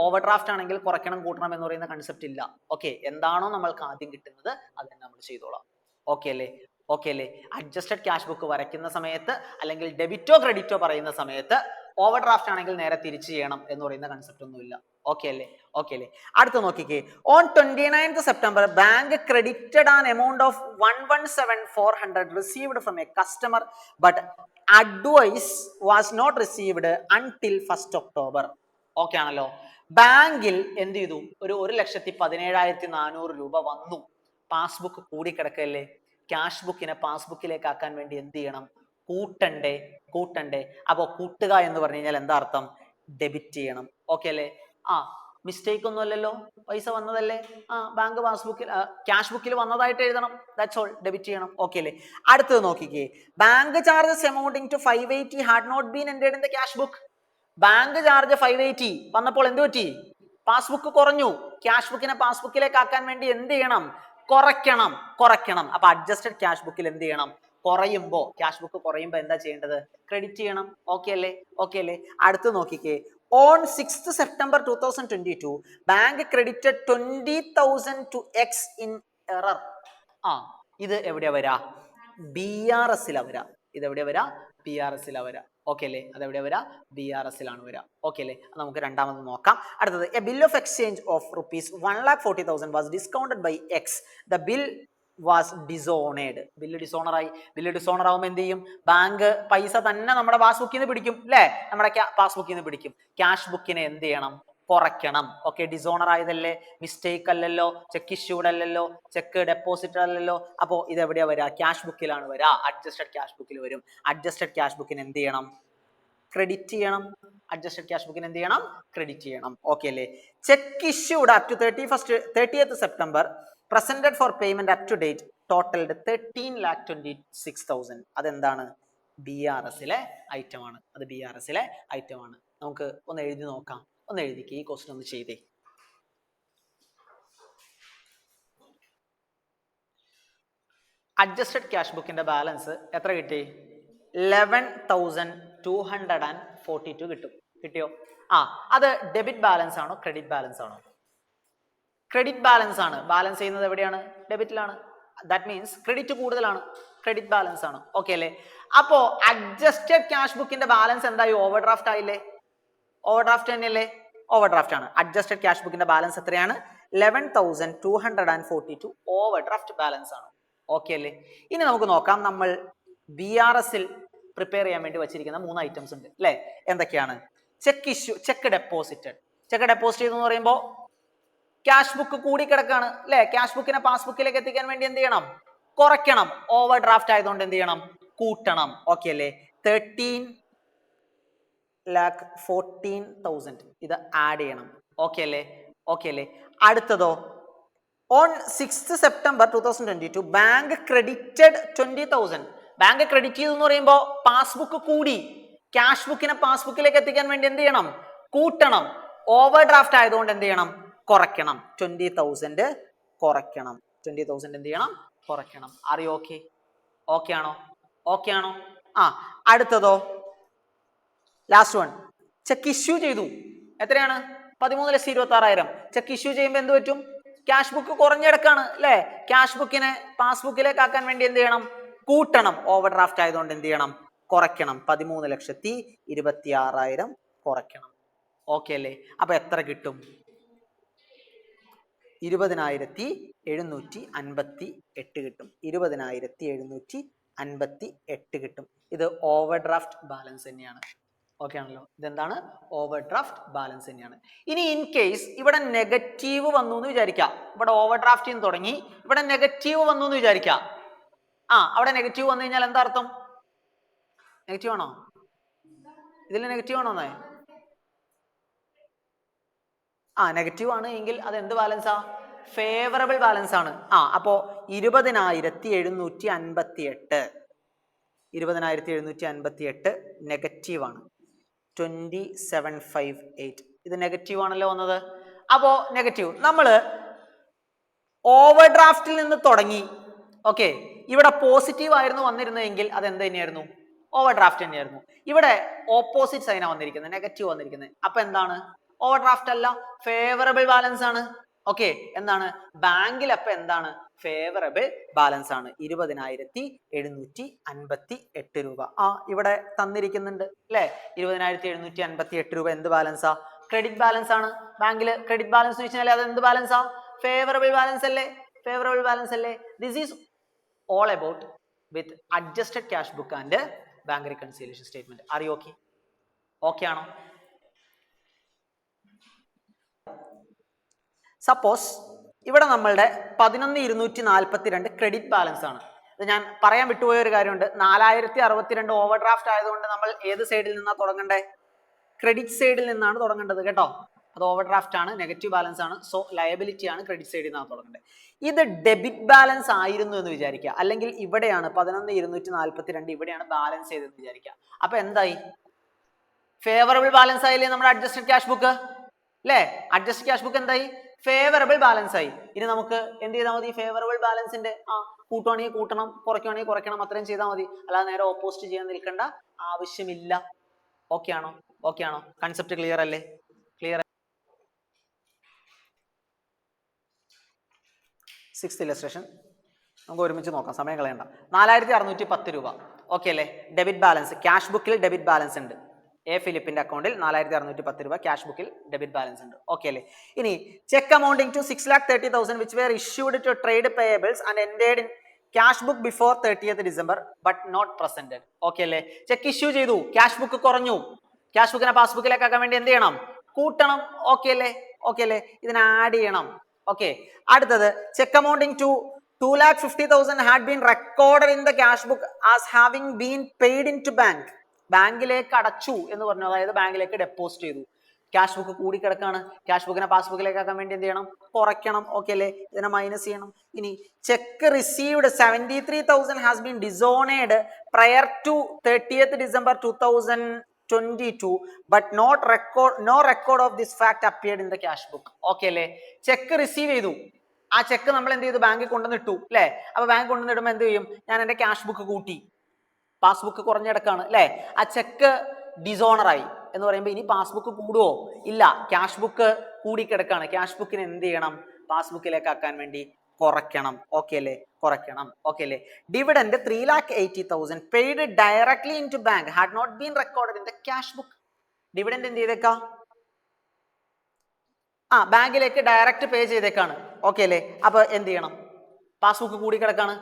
ഓവർ ഡ്രാഫ്റ്റ് ആണെങ്കിൽ കുറയ്ക്കണം കൂട്ടണം എന്ന് പറയുന്ന കൺസെപ്റ്റ് ഇല്ല. ഓക്കെ, എന്താണോ നമ്മൾക്ക് ആദ്യം കിട്ടുന്നത് അത് തന്നെ നമ്മൾ ചെയ്തോളാം. ഓക്കെ അല്ലേ? ഓക്കെ അല്ലേ? അഡ്ജസ്റ്റഡ് ക്യാഷ് ബുക്ക് വരയ്ക്കുന്ന സമയത്ത് അല്ലെങ്കിൽ ഡെബിറ്റോ ക്രെഡിറ്റോ പറയുന്ന സമയത്ത് ഓവർ ഡ്രാഫ്റ്റ് ആണെങ്കിൽ നേരെ തിരിച്ചു ചെയ്യണം എന്ന് പറയുന്ന കൺസെപ്റ്റ് ഒന്നുമില്ല. ഓക്കെ അല്ലേ? ഓക്കെ അല്ലേ? അടുത്ത് നോക്കിക്കേ, on 29th September bank credited an amount of 117,400 received from a customer but advice was not received until 1st October. Okay ആണല്ലോ? ബാങ്കിൽ എന്ത് ചെയ്തു, ഒരു 1,17,400 രൂപ വന്നു. പാസ്ബുക്ക് കൂടിക്കിടക്കല്ലേ? ക്യാഷ് ബുക്കിനെ പാസ്ബുക്കിലേക്ക് ആക്കാൻ വേണ്ടി എന്ത് ചെയ്യണം, കൂട്ടണ്ടേ. അപ്പോ കൂട്ടുക എന്ന് പറഞ്ഞു കഴിഞ്ഞാൽ എന്താ അർത്ഥം, ഡെബിറ്റ് ചെയ്യണം. ഓക്കെ അല്ലേ? മിസ്റ്റേക്ക് ഒന്നും അല്ലല്ലോ, പൈസ വന്നതല്ലേ, ബാങ്ക് പാസ്ബുക്കിൽ ക്യാഷ് ബുക്കിൽ വന്നതായിട്ട് എഴുതണം. ദാറ്റ്സ് ഓൾ, ഡെബിറ്റ് ചെയ്യണം. ഓക്കെ അല്ലേ? അടുത്തത് നോക്കിക്കേ, bank charges amounting to 580 had not been entered in the cash book. Bank charge 580 വന്നപ്പോൾ എന്ത് പറ്റി, പാസ്ബുക്ക് കുറഞ്ഞു. ക്യാഷ് ബുക്കിനെ പാസ്ബുക്കിലേക്ക് ആക്കാൻ വേണ്ടി എന്ത് ചെയ്യണം, കുറയ്ക്കണം. അപ്പൊ അഡ്ജസ്റ്റഡ് ക്യാഷ് ബുക്കിൽ എന്ത് ചെയ്യണം, കുറയുമ്പോ, ക്യാഷ് ബുക്ക് കുറയുമ്പോ എന്താ ചെയ്യേണ്ടത്, ക്രെഡിറ്റ് ചെയ്യണം. ഓക്കെ അല്ലേ? അടുത്ത് നോക്കിക്കേ, on 6th September 2022 bank credited 20,000 to X in error. ഇത് എവിടെയാ വരാ, BRS ലാ വരാ. ഇത് എവിടെയാ വരാ, BRS ലാ വരാ. ഓക്കെ അല്ലേ? അതെവിടെയാ വരാ, BRS ലാണ് വരാ. ഓക്കെ അല്ലേ? നമുക്ക് രണ്ടാമത് നോക്കാം. അടുത്തത്, a bill of exchange of ₹1,40,000 was discounted by X. The bill was dishonoured. Bill dishonour ആവുമ്പോൾ എന്ത് ചെയ്യും, ബാങ്ക് പൈസ തന്നെ നമ്മുടെ പാസ്ബുക്കിൽ നിന്ന് പിടിക്കും അല്ലേ, നമ്മുടെ പാസ്ബുക്കിൽ നിന്ന് പിടിക്കും. ക്യാഷ് ബുക്കിനെ എന്ത് ചെയ്യണം, കുറയ്ക്കണം. ഓക്കെ, ഡിസോണർ ആയതല്ലേ, മിസ്റ്റേക്ക് അല്ലല്ലോ, ചെക്ക് ഇഷ്യൂഡ് അല്ലല്ലോ, ചെക്ക് ഡെപ്പോസിറ്റ് അല്ലല്ലോ. അപ്പോൾ ഇത് എവിടെയാ വരാ, ക്യാഷ് ബുക്കിലാണ് വരാ, അഡ്ജസ്റ്റഡ് ക്യാഷ് ബുക്കിൽ വരും. അഡ്ജസ്റ്റഡ് ക്യാഷ് ബുക്കിന് എന്ത് ചെയ്യണം, ക്രെഡിറ്റ് ചെയ്യണം. അഡ്ജസ്റ്റഡ് ക്യാഷ് ബുക്കിന് എന്ത് ചെയ്യണം, ക്രെഡിറ്റ് ചെയ്യണം. ഓക്കെ അല്ലേ? Cheque issued up to 30th September presented for payment up to date totalled 13,26,000. അതെന്താണ്, BRS ഐറ്റമാണ്. അത് BRS ഐറ്റമാണ്. നമുക്ക് ഒന്ന് എഴുതി നോക്കാം. ഒന്ന് എഴുതിക്കേ, ഈ ക്വസ്റ്റ്യൻ ഒന്ന് ചെയ്തേ. അഡ്ജസ്റ്റഡ് ക്യാഷ് ബുക്കിന്റെ ബാലൻസ് എത്ര കിട്ടി, 11,242 കിട്ടിയോ? അത് ഡെബിറ്റ് ബാലൻസ് ആണോ ക്രെഡിറ്റ് ബാലൻസ് ആണോ? ക്രെഡിറ്റ് ബാലൻസ് ആണ്. ബാലൻസ് ചെയ്യുന്നത് എവിടെയാണ്, ഡെബിറ്റിലാണ്. ദാറ്റ് മീൻസ് ക്രെഡിറ്റ് കൂടുതലാണ്, ക്രെഡിറ്റ് ബാലൻസ് ആണ്. ഓക്കെ അല്ലേ? അപ്പോ അഡ്ജസ്റ്റഡ് ക്യാഷ് ബുക്കിന്റെ ബാലൻസ് എന്തായി, ഓവർ ഡ്രാഫ്റ്റ് ആയില്ലേ? ഓവർ ഡ്രാഫ്റ്റ് തന്നെയല്ലേ, ഓവർ ഡ്രാഫ്റ്റ് ആണ്. അഡ്ജസ്റ്റഡ് ക്യാഷ് ബുക്കിന്റെ ബാലൻസ് എത്രയാണ്, 11,242 ഓവർ ഡ്രാഫ്റ്റ് ബാലൻസ് ആണ്. ഓക്കെ അല്ലേ? ഇനി നമുക്ക് നോക്കാം, നമ്മൾ BRS പ്രിപ്പയർ ചെയ്യാൻ വേണ്ടി വെച്ചിരിക്കുന്ന 3 ഐറ്റംസ് ഉണ്ട് അല്ലേ? എന്തൊക്കെയാണ്, ചെക്ക് ഇഷ്യൂ, ചെക്ക് ഡെപ്പോസിറ്റ് എന്ന് പറയുമ്പോൾ ക്യാഷ് ബുക്ക് കൂടി കിടക്കാണ് അല്ലെ, ക്യാഷ് ബുക്കിനെ പാസ്ബുക്കിലേക്ക് എത്തിക്കാൻ വേണ്ടി എന്ത് ചെയ്യണം, കുറയ്ക്കണം. ഓവർ ഡ്രാഫ്റ്റ് ആയതുകൊണ്ട് എന്ത് ചെയ്യണം, കൂട്ടണം. ഓക്കെ അല്ലേ? 13,14,000 ഇത് ആഡ് ചെയ്യണം. ഓക്കെ അല്ലേ? അടുത്തതോ, on 6th September 2022 bank credited 20,000. Bank credit ചെയ്തു എന്ന് പറയുമ്പോൾ പാസ്ബുക്ക് കൂടി, ക്യാഷ് ബുക്കിനെ പാസ്ബുക്കിലേക്ക് എത്തിക്കാൻ വേണ്ടി എന്ത് ചെയ്യണം, കൂട്ടണം. ഓവർ ഡ്രാഫ്റ്റ് ആയതുകൊണ്ട് എന്ത് ചെയ്യണം, കുറയ്ക്കണം. 20,000 കുറയ്ക്കണം. 20,000 എന്ത് ചെയ്യണം, കുറയ്ക്കണം. അറിയോ? ഓക്കെ ആണോ? അടുത്തതോ, ലാസ്റ്റ് വൺ, ചെക്ക് ഇഷ്യൂ ചെയ്തു. എത്രയാണ്, 13,26,000. ചെക്ക് ഇഷ്യൂ ചെയ്യുമ്പോൾ എന്ത് പറ്റും, ക്യാഷ് ബുക്ക് കുറഞ്ഞെടുക്കാണ് അല്ലെ, ക്യാഷ് ബുക്കിനെ പാസ്ബുക്കിലേക്ക് ആക്കാൻ വേണ്ടി എന്ത് ചെയ്യണം, കൂട്ടണം. ഓവർ ഡ്രാഫ്റ്റ് ആയതുകൊണ്ട് എന്ത് ചെയ്യണം, കുറയ്ക്കണം. 13,26,000 കുറയ്ക്കണം. ഓക്കെ അല്ലേ? അപ്പൊ എത്ര കിട്ടും, 20,758 കിട്ടും. 20,758 കിട്ടും. ഇത് ഓവർ ഡ്രാഫ്റ്റ് ബാലൻസ് തന്നെയാണ്. ഓക്കെ ആണല്ലോ? ഇതെന്താണ്, ഓവർ ഡ്രാഫ്റ്റ് ബാലൻസ് തന്നെയാണ്. ഇനി ഇൻ കേസ് ഇവിടെ നെഗറ്റീവ് വന്നു എന്ന് വിചാരിക്കാം, ഇവിടെ ഓവർ ഡ്രാഫ്റ്റിൽ തുടങ്ങി ഇവിടെ നെഗറ്റീവ് വന്നു എന്ന് വിചാരിക്കാം. അവിടെ നെഗറ്റീവ് വന്നു കഴിഞ്ഞാൽ എന്താ അർത്ഥം, നെഗറ്റീവ് ആണോ, ഇതിൽ നെഗറ്റീവ് ആണോ? നെഗറ്റീവ് ആണ് എങ്കിൽ അത് എന്ത് ബാലൻസാ, ഫേവറബിൾ ബാലൻസ് ആണ്. അപ്പോ 20,758 നെഗറ്റീവ് ആണ്. 27,508 ഇത് നെഗറ്റീവ് ആണല്ലോ വന്നത്. അപ്പോ നെഗറ്റീവ്. നമ്മൾ ഓവർ ഡ്രാഫ്റ്റിൽ നിന്ന് തുടങ്ങി. ഓക്കെ, ഇവിടെ പോസിറ്റീവ് ആയിരുന്നു വന്നിരുന്നതെങ്കിൽ അത് എന്ത് തന്നെയായിരുന്നു? ഓവർ ഡ്രാഫ്റ്റ് തന്നെയായിരുന്നു. ഇവിടെ ഓപ്പോസിറ്റ് സൈനാണ് വന്നിരിക്കുന്നത്, നെഗറ്റീവ് വന്നിരിക്കുന്നത്. അപ്പൊ എന്താണ്? ഓവർ ഡ്രാഫ്റ്റ് അല്ല, ഫേവറബിൾ ബാലൻസ് ആണ്. ഓക്കെ, എന്താണ്? ബാങ്കിൽ അപ്പൊ എന്താണ്? ഫേവറബിൾ ബാലൻസ് ആണ്. 20,758 രൂപ. ഇവിടെ തന്നിരിക്കുന്നുണ്ട് അല്ലെ? 20,758 രൂപ എന്ത് ബാലൻസാ? ക്രെഡിറ്റ് ബാലൻസ് ആണ്. ബാങ്കിൽ ക്രെഡിറ്റ് ബാലൻസ് വെച്ചാൽ അത് എന്ത് ബാലൻസാ? ഫേവറബിൾ ബാലൻസ് അല്ലേ? ഫേവറബിൾ ബാലൻസ് അല്ലേ? This is all about with adjusted cash book and bank reconciliation statement. Are you okay? Okay ആണോ? സപ്പോസ് ഇവിടെ നമ്മളുടെ 11,242 ക്രെഡിറ്റ് ബാലൻസ് ആണ്. ഇത് ഞാൻ പറയാൻ വിട്ടുപോയ ഒരു കാര്യമുണ്ട്. 4,062 ഓവർ ഡ്രാഫ്റ്റ് ആയതുകൊണ്ട് നമ്മൾ ഏത് സൈഡിൽ നിന്നാണ് തുടങ്ങണ്ടേ? ക്രെഡിറ്റ് സൈഡിൽ നിന്നാണ് തുടങ്ങേണ്ടത് കേട്ടോ. അത് ഓവർ ഡ്രാഫ്റ്റ് ആണ്, നെഗറ്റീവ് ബാലൻസ് ആണ്. സോ ലയബിലിറ്റി ആണ്, ക്രെഡിറ്റ് സൈഡിൽ നിന്നാണ് തുടങ്ങേണ്ടത്. ഇത് ഡെബിറ്റ് ബാലൻസ് ആയിരുന്നു എന്ന് വിചാരിക്കുക, അല്ലെങ്കിൽ ഇവിടെയാണ് 11,242 ഇവിടെയാണ് ബാലൻസ് ചെയ്തെന്ന് വിചാരിക്കുക. അപ്പൊ എന്തായി? ഫേവറബിൾ ബാലൻസ് ആയില്ലേ നമ്മുടെ അഡ്ജസ്റ്റഡ് ക്യാഷ് ബുക്ക് അല്ലേ? അഡ്ജസ്റ്റഡ് ക്യാഷ് ബുക്ക് എന്തായി? ഫേവറബിൾ ബാലൻസ് ആയി. ഇനി നമുക്ക് എന്ത് ചെയ്താൽ മതി? ഫേവറബിൾ ബാലൻസിന്റെ കൂട്ടുവാണെങ്കിൽ കൂട്ടണം, കുറയ്ക്കുവാണെങ്കിൽ കുറയ്ക്കണം, അത്രയും ചെയ്താൽ മതി. അല്ലാതെ നേരെ ഓപ്പോസിറ്റ് ചെയ്യാൻ നിൽക്കേണ്ട ആവശ്യമില്ല. ഓക്കെ ആണോ? ഓക്കെ ആണോ? കൺസെപ്റ്റ് ക്ലിയർ അല്ലേ? ക്ലിയർ. സിക്സ്ത് ഇല്ലസ്ട്രേഷൻ നമുക്ക് ഒരുമിച്ച് നോക്കാം, സമയം കളയണ്ട. 4,610 രൂപ. ഓക്കെ അല്ലേ? ഡെബിറ്റ് ബാലൻസ് ക്യാഷ് ബുക്കിൽ ഡെബിറ്റ് ബാലൻസ് ഉണ്ട്. എ ഫിലിപ്പിന്റെ അക്കൗണ്ടിൽ 4,610 രൂപ ക്യാഷ് ബുക്കിൽ ഡെബിറ്റ് ബാലൻസ് ഉണ്ട്. ഓക്കെ അല്ലേ? ഇനി cheque amounting to 6,30,000 which were issued to trade payables and entered in cash book before 30th December but not presented. Okay അല്ലേ? ചെക്ക് ഇഷ്യൂ ചെയ്തു, ക്യാഷ് ബുക്ക് കുറഞ്ഞു. ക്യാഷ് ബുക്കിനെ പാസ്ബുക്കിലേക്ക് ആക്കാൻ വേണ്ടി എന്ത് ചെയ്യണം? കൂട്ടണം. ഓക്കെ അല്ലേ? ഓക്കെ അല്ലേ? ഇതിനെ ആഡ് ചെയ്യണം. ഓക്കെ. അടുത്തത് cheque amounting to 2,50,000 had been recorded in the cash book as having been paid in to bank. ബാങ്കിലേക്ക് അടച്ചു എന്ന് പറഞ്ഞു, അതായത് ബാങ്കിലേക്ക് ഡെപ്പോസിറ്റ് ചെയ്തു. ക്യാഷ് ബുക്ക് കൂടി കിടക്കാണ്. ക്യാഷ് ബുക്കിനെ പാസ്ബുക്കിലേക്ക് ആക്കാൻ വേണ്ടി എന്ത് ചെയ്യണം? കുറയ്ക്കണം. ഓക്കെ അല്ലേ? ഇതിനെ മൈനസ് ചെയ്യണം. ഇനി cheque received 73,000 has been dishonoured prior to 30th December 2022 but no record of this fact appeared in the cash book. Okay അല്ലേ? ചെക്ക് റിസീവ് ചെയ്തു, ആ ചെക്ക് നമ്മൾ എന്ത് ചെയ്തു? ബാങ്കിൽ കൊണ്ടുവന്നിട്ടു അല്ലേ? അപ്പൊ ബാങ്ക് കൊണ്ടുവന്നിടുമ്പോൾ എന്ത് ചെയ്യും? ഞാൻ എന്റെ ക്യാഷ് ബുക്ക് കൂട്ടി, പാസ്ബുക്ക് കുറഞ്ഞെടുക്കാണ് അല്ലേ? ആ ചെക്ക് ഡിസോണറായി എന്ന് പറയുമ്പോൾ ഇനി പാസ്ബുക്ക് കൂടുവോ? ഇല്ല, ക്യാഷ് ബുക്ക് കൂടിക്കിടക്കാണ്. ക്യാഷ് ബുക്കിന് എന്ത് ചെയ്യണം? പാസ്ബുക്കിലേക്ക് ആക്കാൻ വേണ്ടി കുറയ്ക്കണം. ഓക്കെ അല്ലേ? കുറയ്ക്കണം. ഓക്കെ അല്ലേ? Dividend 3,80,000 paid directly in to bank had not been recorded in the cash book. Dividend എന്ത് ചെയ്തേക്കാം? ബാങ്കിലേക്ക് ഡയറക്റ്റ് പേ ചെയ്തേക്കാണ്. ഓക്കെ അല്ലേ? അപ്പൊ എന്ത് ചെയ്യണം? പാസ്ബുക്ക് കൂടി കിടക്കാണ്,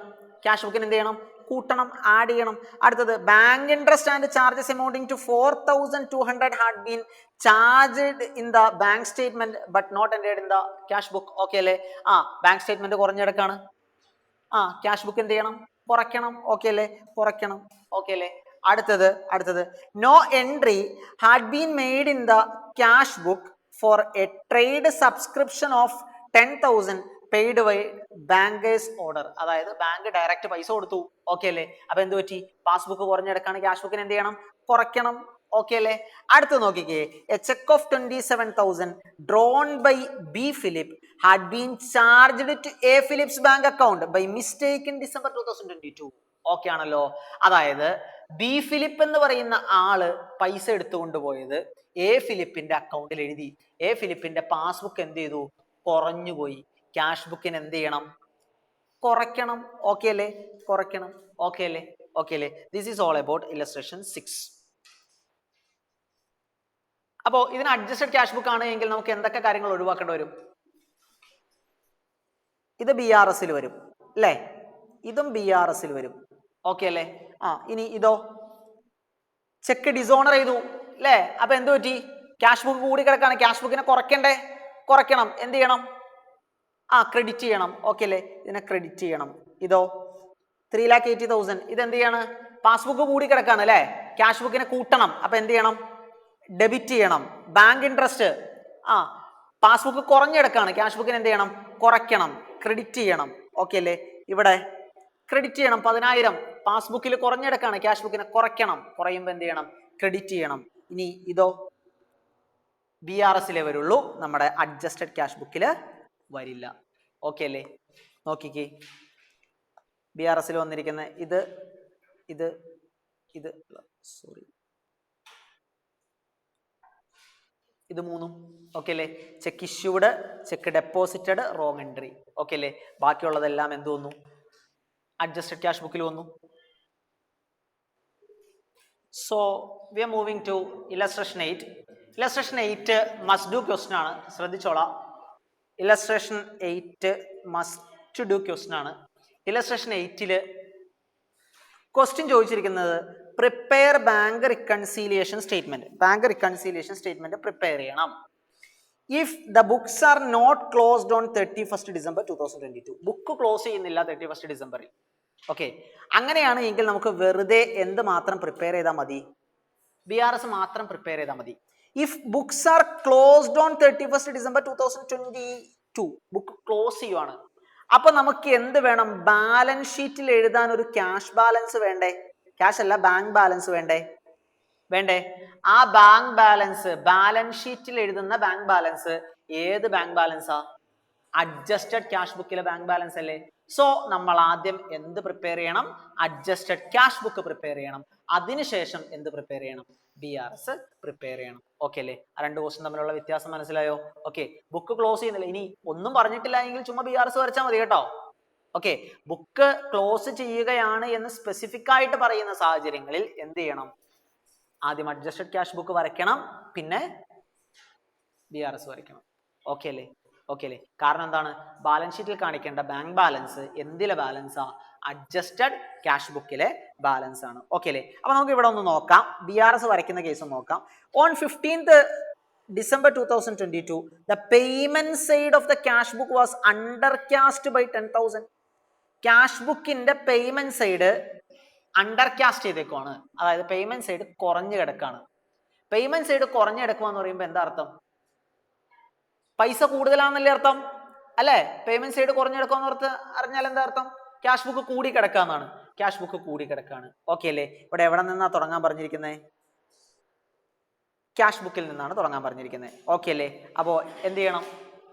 ക്യാഷ് ബുക്കിന് എന്ത് ചെയ്യണം? കൂട്ടണം, ആഡ് ചെയ്യണം. അടുത്തത് bank interest and charges amounting to 4,200 had been charged in the bank statement but not entered in the cash book. Okay അല്ലേ? ബാങ്ക് സ്റ്റേറ്റ്മെന്റ് കുറഞ്ഞെടുക്കാണ്. ക്യാഷ് ബുക്ക് എന്ത് ചെയ്യണം? കുറയ്ക്കണം. ഓക്കെ അല്ലേ? കുറയ്ക്കണം. ഓക്കെ അല്ലേ? അടുത്തത് no entry had been made in the cash book for a trade subscription of 10,000 paid by banker's order. അതായത് ബാങ്ക് ഡയറക്റ്റ് പൈസ കൊടുത്തു. ഓക്കെ അല്ലേ? അപ്പൊ എന്ത് പറ്റി? പാസ്ബുക്ക് കുറഞ്ഞെടുക്കാണ്, ക്യാഷ് ബുക്കിന് എന്ത് ചെയ്യണം? കുറയ്ക്കണം. ഓക്കെ അല്ലേ? അടുത്ത് നോക്കിക്കേ, a cheque of 27,000 drawn by B Philip had been charged to A Philips bank account by mistake in December 2022. Okay ആണല്ലോ? അതായത് ബി ഫിലിപ്പ് എന്ന് പറയുന്ന ആള് പൈസ എടുത്തുകൊണ്ട് പോയത് എ ഫിലിപ്പിന്റെ അക്കൗണ്ടിൽ എഴുതി. എ ഫിലിപ്പിന്റെ പാസ്ബുക്ക് എന്ത് ചെയ്തു? കുറഞ്ഞുപോയി. ക്യാഷ് ബുക്കിന് എന്ത് ചെയ്യണം? കുറയ്ക്കണം. ഓക്കെ അല്ലേ? കുറയ്ക്കണം. ഓക്കെ അല്ലേ? ഓക്കെ അല്ലേ? This is all about illustration 6. അപ്പോ ഇതിന് അഡ്ജസ്റ്റഡ് ക്യാഷ് ബുക്ക് ആണ് എങ്കിൽ നമുക്ക് എന്തൊക്കെ കാര്യങ്ങൾ ഒഴിവാക്കേണ്ടി വരും? ഇത് BRS വരും അല്ലേ? ഇതും BRS വരും. ഓക്കെ അല്ലേ? ഇനി ഇതോ? ചെക്ക് ഡിസോണർ ചെയ്തു അല്ലേ? അപ്പൊ എന്ത് പറ്റി? ക്യാഷ് ബുക്ക് കൂടി കിടക്കാണ്. ക്യാഷ് ബുക്കിനെ കുറയ്ക്കണ്ടേ? കുറയ്ക്കണം. എന്ത് ചെയ്യണം? ക്രെഡിറ്റ് ചെയ്യണം. ഓക്കെ അല്ലേ? ഇതിനെ ക്രെഡിറ്റ് ചെയ്യണം. ഇതോ? 3,80,000 ഇതെന്ത് ചെയ്യാണ്? പാസ്ബുക്ക് കൂടി കിടക്കാണ് അല്ലേ? ക്യാഷ് ബുക്കിനെ കൂട്ടണം. അപ്പൊ എന്ത് ചെയ്യണം? ഡെബിറ്റ് ചെയ്യണം. ബാങ്ക് ഇൻട്രസ്റ്റ് പാസ്ബുക്ക് കുറഞ്ഞെടുക്കാണ്, ക്യാഷ് ബുക്കിന് എന്ത് ചെയ്യണം? കുറയ്ക്കണം, ക്രെഡിറ്റ് ചെയ്യണം. ഓക്കെ അല്ലേ? ഇവിടെ ക്രെഡിറ്റ് ചെയ്യണം 10,000. പാസ്ബുക്കിൽ കുറഞ്ഞെടുക്കാണ്, ക്യാഷ് ബുക്കിനെ കുറയ്ക്കണം. കുറയുമ്പോൾ എന്ത് ചെയ്യണം? ക്രെഡിറ്റ് ചെയ്യണം. ഇനി ഇതോ? BRS വരുള്ളൂ, നമ്മുടെ അഡ്ജസ്റ്റഡ് ക്യാഷ് ബുക്കിൽ വരില്ല. ഓക്കെ അല്ലേ? നോക്കിക്കേ, BRS വന്നിരിക്കുന്ന ഇത് ഇത് ഇത് സോറി ഇത് മൂന്നും ഓക്കെ അല്ലേ? Cheque issued, cheque deposited, wrong entry. Okay അല്ലേ? ബാക്കിയുള്ളതെല്ലാം എന്ത് വന്നു? അഡ്ജസ്റ്റഡ് ക്യാഷ് ബുക്കിൽ വന്നു. So we are moving to illustration 8. Illustration 8 must do question ആണ്, ശ്രദ്ധിച്ചോളാം. ഇലസ്ട്രേഷൻ 8 മസ്റ്റ് ഡു ക്വസ്റ്റൻ ആണ്. ഇലസ്ട്രേഷൻ 8 ക്വസ്റ്റ്യൻ ചോദിച്ചിരിക്കുന്നത് prepare bank reconciliation statement. Bank reconciliation statement prepare ചെയ്യണം. If the books are not closed on 31st December 2022. Book close ചെയ്യുന്നില്ല 31st December. ഓക്കെ, അങ്ങനെയാണ് എങ്കിൽ നമുക്ക് വെറുതെ എന്ത് മാത്രം പ്രിപ്പയർ ചെയ്താൽ മതി? BRS മാത്രം പ്രിപ്പയർ ചെയ്താൽ മതി. If books are closed on 31st December 2022, book close ചെയ്യുവാണ്, അപ്പൊ നമുക്ക് എന്ത് വേണം? ബാലൻസ് ഷീറ്റിൽ എഴുതാൻ ഒരു ക്യാഷ് ബാലൻസ് വേണ്ടേ? ക്യാഷ് അല്ല, ബാങ്ക് ബാലൻസ് വേണ്ടേ? വേണ്ടേ? ആ ബാങ്ക് ബാലൻസ്, ബാലൻസ് ഷീറ്റിൽ എഴുതുന്ന ബാങ്ക് ബാലൻസ് ഏത് ബാങ്ക് ബാലൻസാ? അഡ്ജസ്റ്റഡ് ക്യാഷ് ബുക്കിലെ ബാങ്ക് ബാലൻസ് അല്ലേ? സോ നമ്മൾ ആദ്യം എന്ത് പ്രിപ്പയർ ചെയ്യണം? അഡ്ജസ്റ്റഡ് ക്യാഷ് ബുക്ക് പ്രിപ്പയർ ചെയ്യണം. അതിനുശേഷം എന്ത് പ്രിപ്പയർ ചെയ്യണം? BRS പ്രിപ്പയർ ചെയ്യണം. ഓക്കെ അല്ലേ? രണ്ട് ക്വസ്റ്റ്യൻ തമ്മിലുള്ള വ്യത്യാസം മനസ്സിലായോ? ഓക്കെ, ബുക്ക് ക്ലോസ് ചെയ്യുന്നില്ല, ഇനി ഒന്നും പറഞ്ഞിട്ടില്ല എങ്കിൽ ചുമ്മാ BRS വരച്ചാൽ മതി കേട്ടോ. ഓക്കെ, ബുക്ക് ക്ലോസ് ചെയ്യുകയാണ് എന്ന് സ്പെസിഫിക് ആയിട്ട് പറയുന്ന സാഹചര്യങ്ങളിൽ എന്ത് ചെയ്യണം? ആദ്യം അഡ്ജസ്റ്റഡ് ക്യാഷ് ബുക്ക് വരയ്ക്കണം, പിന്നെ BRS വരയ്ക്കണം. ഓക്കെ അല്ലേ? ഓക്കെ അല്ലേ? കാരണം എന്താണ്? ബാലൻസ് ഷീറ്റിൽ കാണിക്കേണ്ട ബാങ്ക് ബാലൻസ് എന്തിലെ ബാലൻസാ? അഡ്ജസ്റ്റഡ് ക്യാഷ് ബുക്കിലെ ബാലൻസ് ആണ്. ഓക്കെ അല്ലേ? അപ്പൊ നമുക്ക് ഇവിടെ ഒന്ന് നോക്കാം, BRS വരയ്ക്കുന്ന കേസ് നോക്കാം. On 15th December 2022, the payment side of the cash book was undercast by 10,000. Cash ബുക്കിന്റെ പേയ്മെന്റ് സൈഡ് അണ്ടർകാസ്റ്റ് ചെയ്തേക്കുവാണ്, അതായത് പേയ്മെന്റ് സൈഡ് കുറഞ്ഞു കിടക്കാണ്. പേയ്മെന്റ് സൈഡ് കുറഞ്ഞു കിടക്കുക എന്ന് പറയുമ്പോൾ എന്താ അർത്ഥം? പൈസ കൂടുതലാണെന്നല്ലേ അർത്ഥം അല്ലേ? പേയ്മെന്റ് സൈഡ് കുറഞ്ഞു കിടക്കുക അറിഞ്ഞാൽ എന്താ അർത്ഥം? ക്യാഷ് ബുക്ക് കൂടി കിടക്കാന്നാണ്. ക്യാഷ് ബുക്ക് കൂടി കിടക്കാണ്. ഓക്കെ അല്ലേ? ഇവിടെ എവിടെ നിന്നാ തുടങ്ങാൻ പറഞ്ഞിരിക്കുന്നത്? ക്യാഷ് ബുക്കിൽ നിന്നാണ് തുടങ്ങാൻ പറഞ്ഞിരിക്കുന്നത്. ഓക്കെ അല്ലേ? അപ്പോൾ എന്ത് ചെയ്യണം?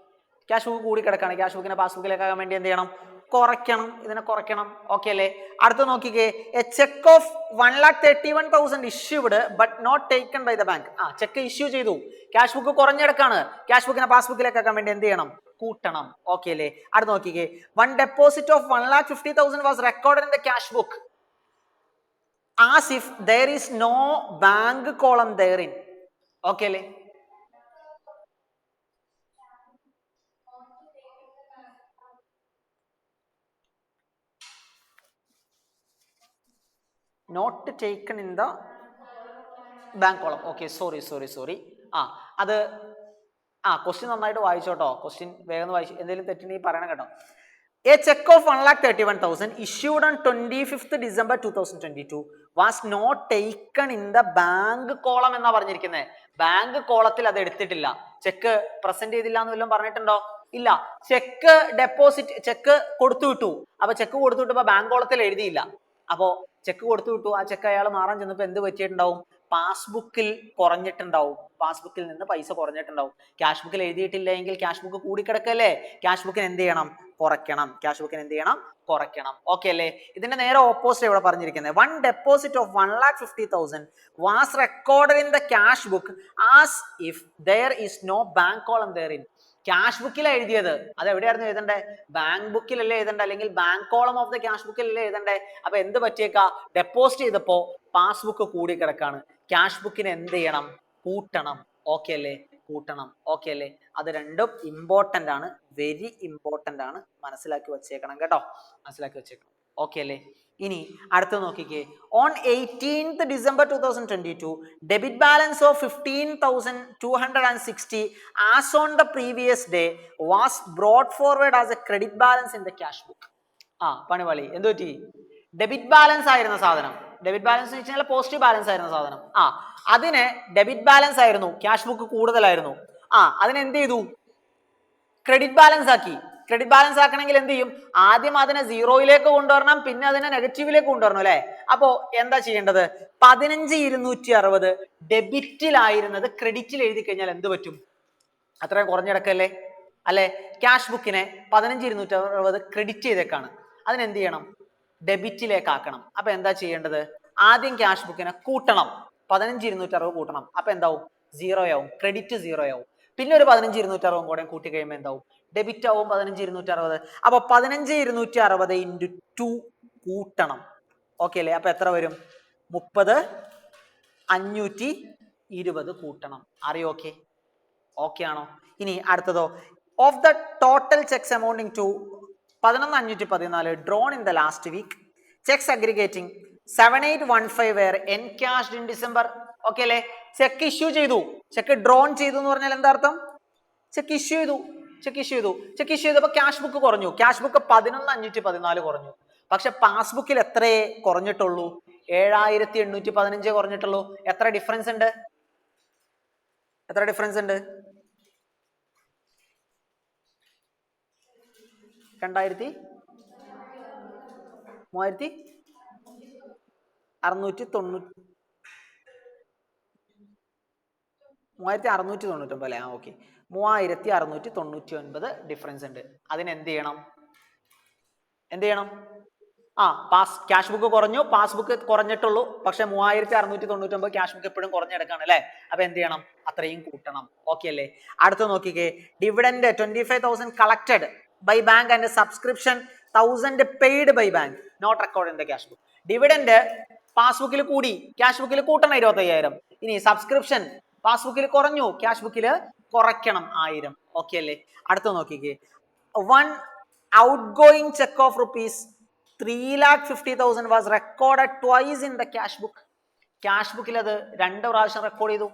ക്യാഷ് ബുക്ക് കൂടി കിടക്കാണ്, ക്യാഷ് ബുക്കിനെ പാസ്ബുക്കിലേക്ക് ആകാൻ വേണ്ടി എന്ത് ചെയ്യണം? കുറയ്ക്കണം, ഇതിനെ കുറയ്ക്കണം. ഓക്കെ അല്ലേ? അടുത്ത് നോക്കിക്കേ, a cheque of 1,31,000 issued but not taken by the bank. Cheque issue ചെയ്തു, ക്യാഷ് ബുക്ക് കുറഞ്ഞെടുക്കാണ്, ക്യാഷ് ബുക്കിനെ പാസ്ബുക്കിലേക്ക് ആക്കാൻ വേണ്ടി എന്ത് ചെയ്യണം? കൂട്ടണം. ഓക്കെ അല്ലേ? അടുത്ത് നോക്കിക്കേ, one deposit of 1,50,000 was recorded in the cash book as if there is no bank column therein. Okay അല്ലേ? Not taken in the bank column. Okay, sorry. അത് ക്വസ്റ്റ്യൻ നന്നായിട്ട് വായിച്ചോട്ടോ, ക്വസ്റ്റ്യൻ വേഗം വായിച്ചു, എന്തെങ്കിലും തെറ്റുണ്ടെങ്കിൽ പറയണം കേട്ടോ. A cheque of 1,31,000 issued on 25th December 2022 was not taken in the bank column എന്നാ പറഞ്ഞിരിക്കുന്നത്. ബാങ്ക് കോളത്തിൽ അത് എടുത്തിട്ടില്ല. ചെക്ക് പ്രസന്റ് ചെയ്തില്ല എന്ന് വല്ലതും പറഞ്ഞിട്ടുണ്ടോ? ഇല്ല. ചെക്ക് ഡെപ്പോസിറ്റ്, ചെക്ക് കൊടുത്തു വിട്ടു. അപ്പൊ ചെക്ക് കൊടുത്തു വിട്ടപ്പോ ബാങ്ക് കോളത്തിൽ എഴുതിയില്ല. അപ്പോ ചെക്ക് കൊടുത്തു വിട്ടു, ആ ചെക്ക് അയാൾ മാറാൻ ചെന്നപ്പോ എന്ത് പറ്റിയിട്ടുണ്ടാവും? പാസ്ബുക്കിൽ കുറഞ്ഞിട്ടുണ്ടാവും, പാസ്ബുക്കിൽ നിന്ന് പൈസ കുറഞ്ഞിട്ടുണ്ടാവും. ക്യാഷ് ബുക്കിൽ എഴുതിയിട്ടില്ല എങ്കിൽ ക്യാഷ് ബുക്ക് കൂടിക്കിടക്കല്ലേ? ക്യാഷ് ബുക്കിന് എന്ത് ചെയ്യണം? കുറയ്ക്കണം. ക്യാഷ് ബുക്കിന് എന്ത് ചെയ്യണം? കുറയ്ക്കണം. ഓക്കെ അല്ലേ? ഇതിന്റെ നേരെ ഓപ്പോസിറ്റ് ഇവിടെ പറഞ്ഞിരിക്കുന്നത്, one deposit of 1,50,000 was recorded in the cash book as if there is no bank column therein. Cash ബുക്കിലാണ് എഴുതിയത്, അത് എവിടെയായിരുന്നു എഴുതണ്ടേ? ബാങ്ക് ബുക്കിലല്ലേ എഴുതണ്ടേ, അല്ലെങ്കിൽ bank column of the cash ബുക്കിലല്ലേ എഴുതണ്ടേ? അപ്പൊ എന്ത് പറ്റിയേക്കാ? ഡെപ്പോസിറ്റ് ചെയ്തപ്പോ പാസ്ബുക്ക് കൂടി കിടക്കാണ്, ക്യാഷ് ബുക്കിന് എന്ത് ചെയ്യണം? കൂട്ടണം. ഓക്കെ അല്ലേ? കൂട്ടണം. ഓക്കെ അല്ലേ? അത് രണ്ടും ഇമ്പോർട്ടന്റ് ആണ്, വെരി ഇമ്പോർട്ടന്റ് ആണ്, മനസ്സിലാക്കി വെച്ചേക്കണം കേട്ടോ, മനസ്സിലാക്കി വെച്ചേക്കണം. ഓക്കെ അല്ലേ? ഇനി അടുത്ത നോക്കിക്കേ, on 18th December 2022 debit balance of 15,260 as on the previous day was brought forward as a credit balance in the cash book. പണിവളി എന്ത് പറ്റി? ഡെബിറ്റ് ബാലൻസ് ആയിരുന്ന സാധനം, ഡെബിറ്റ് ബാലൻസ് എന്ന് വെച്ചാൽ പോസിറ്റീവ് ബാലൻസ് ആയിരുന്ന സാധനം, അതിന് ഡെബിറ്റ് ബാലൻസ് ആയിരുന്നു, ക്യാഷ് ബുക്ക് കൂടുതലായിരുന്നു. അതിനെന്ത് ചെയ്തു? ക്രെഡിറ്റ് ബാലൻസ് ആക്കി. ക്രെഡിറ്റ് ബാലൻസ് ആക്കണമെങ്കിൽ എന്ത് ചെയ്യും? ആദ്യം അതിനെ സീറോയിലേക്ക് കൊണ്ടുവരണം, പിന്നെ അതിനെ നെഗറ്റീവിലേക്ക് കൊണ്ടുവരണം അല്ലെ. അപ്പോ എന്താ ചെയ്യേണ്ടത്? 15,260 ഡെബിറ്റിലായിരുന്നത് ക്രെഡിറ്റിൽ എഴുതി കഴിഞ്ഞാൽ എന്ത് പറ്റും? അത്രയും കുറഞ്ഞിടക്കല്ലേ അല്ലെ. ക്യാഷ് ബുക്കിനെ 15,260 ക്രെഡിറ്റ് ചെയ്തേക്കാണ്, അതിനെന്ത് ചെയ്യണം? ഡെബിറ്റിലേക്ക് ആക്കണം. അപ്പൊ എന്താ ചെയ്യേണ്ടത്? ആദ്യം ക്യാഷ് ബുക്കിനെ കൂട്ടണം, 15,260 കൂട്ടണം. അപ്പൊ എന്താവും? 0 ആവും, ക്രെഡിറ്റ് 0 ആവും. പിന്നെ ഒരു 15,260 കൂടെ കൂട്ടി കഴിയുമ്പോൾ എന്താവും? ഡെബിറ്റ് ആവും 15,260. അപ്പൊ 15,260 ഇൻറ്റു 2 കൂട്ടണം. ഓക്കെ അല്ലേ? അപ്പൊ എത്ര വരും? 30,520 കൂട്ടണം. ഓക്കെ ഓക്കെ ആണോ? ഇനി അടുത്തതോ, of the total cheques amounting to 11,514 drawn in the last week, cheques aggregating 7,815 were encashed in December. Okay അല്ലേ? ചെക്ക് ഇഷ്യൂ ചെയ്തു, ചെക്ക് ഡ്രോൺ ചെയ്തു എന്ന് പറഞ്ഞാൽ എന്താ അർത്ഥം? ചെക്ക് ഇഷ്യൂ ചെയ്തു, ചെക്ക് ഇഷ്യൂ ചെയ്തു. ചെക്ക് ഇഷ്യൂ ചെയ്തപ്പോൾ ക്യാഷ് ബുക്ക് കുറഞ്ഞു, ക്യാഷ് ബുക്ക് 11,514 കുറഞ്ഞു. പക്ഷെ പാസ്ബുക്കിൽ എത്രയേ കുറഞ്ഞിട്ടുള്ളൂ? 7,815 കുറഞ്ഞിട്ടുള്ളൂ. എത്ര ഡിഫറൻസ് ഉണ്ട്? എത്ര ഡിഫറൻസ് ഉണ്ട്? 3,699 അല്ലേ? ഓക്കെ, 3,699 ഡിഫറൻസ് ഉണ്ട്. അതിനെന്ത് ചെയ്യണം? എന്ത് ചെയ്യണം? ക്യാഷ് ബുക്ക് കുറഞ്ഞു, പാസ്ബുക്ക് കുറഞ്ഞിട്ടുള്ളൂ, പക്ഷെ 3,699 ക്യാഷ് ബുക്ക് എപ്പോഴും കുറഞ്ഞെടുക്കാണ് അല്ലെ. അപ്പൊ എന്ത് ചെയ്യണം? അത്രയും കൂട്ടണം. ഓക്കെ അല്ലേ? അടുത്ത് നോക്കിക്കേ, dividend 25,000 collected by bank and subscription 1,000 paid by bank, not record in the cash book. Dividend പാസ്ബുക്കിൽ കൂടി, ക്യാഷ് ബുക്കിൽ കൂട്ടണം 25,000. ഇനി സബ്സ്ക്രിപ്ഷൻ പാസ്ബുക്കിൽ കുറഞ്ഞു, ക്യാഷ് ബുക്കിൽ കുറയ്ക്കണം 1,000. ഓക്കെ അല്ലേ? അടുത്ത് നോക്കിക്കേ, one outgoing check of ₹3,50,000 was recorded twice in the cash book. Cash ബുക്കിൽ അത് 2 പ്രാവശ്യം റെക്കോർഡ് ചെയ്തു.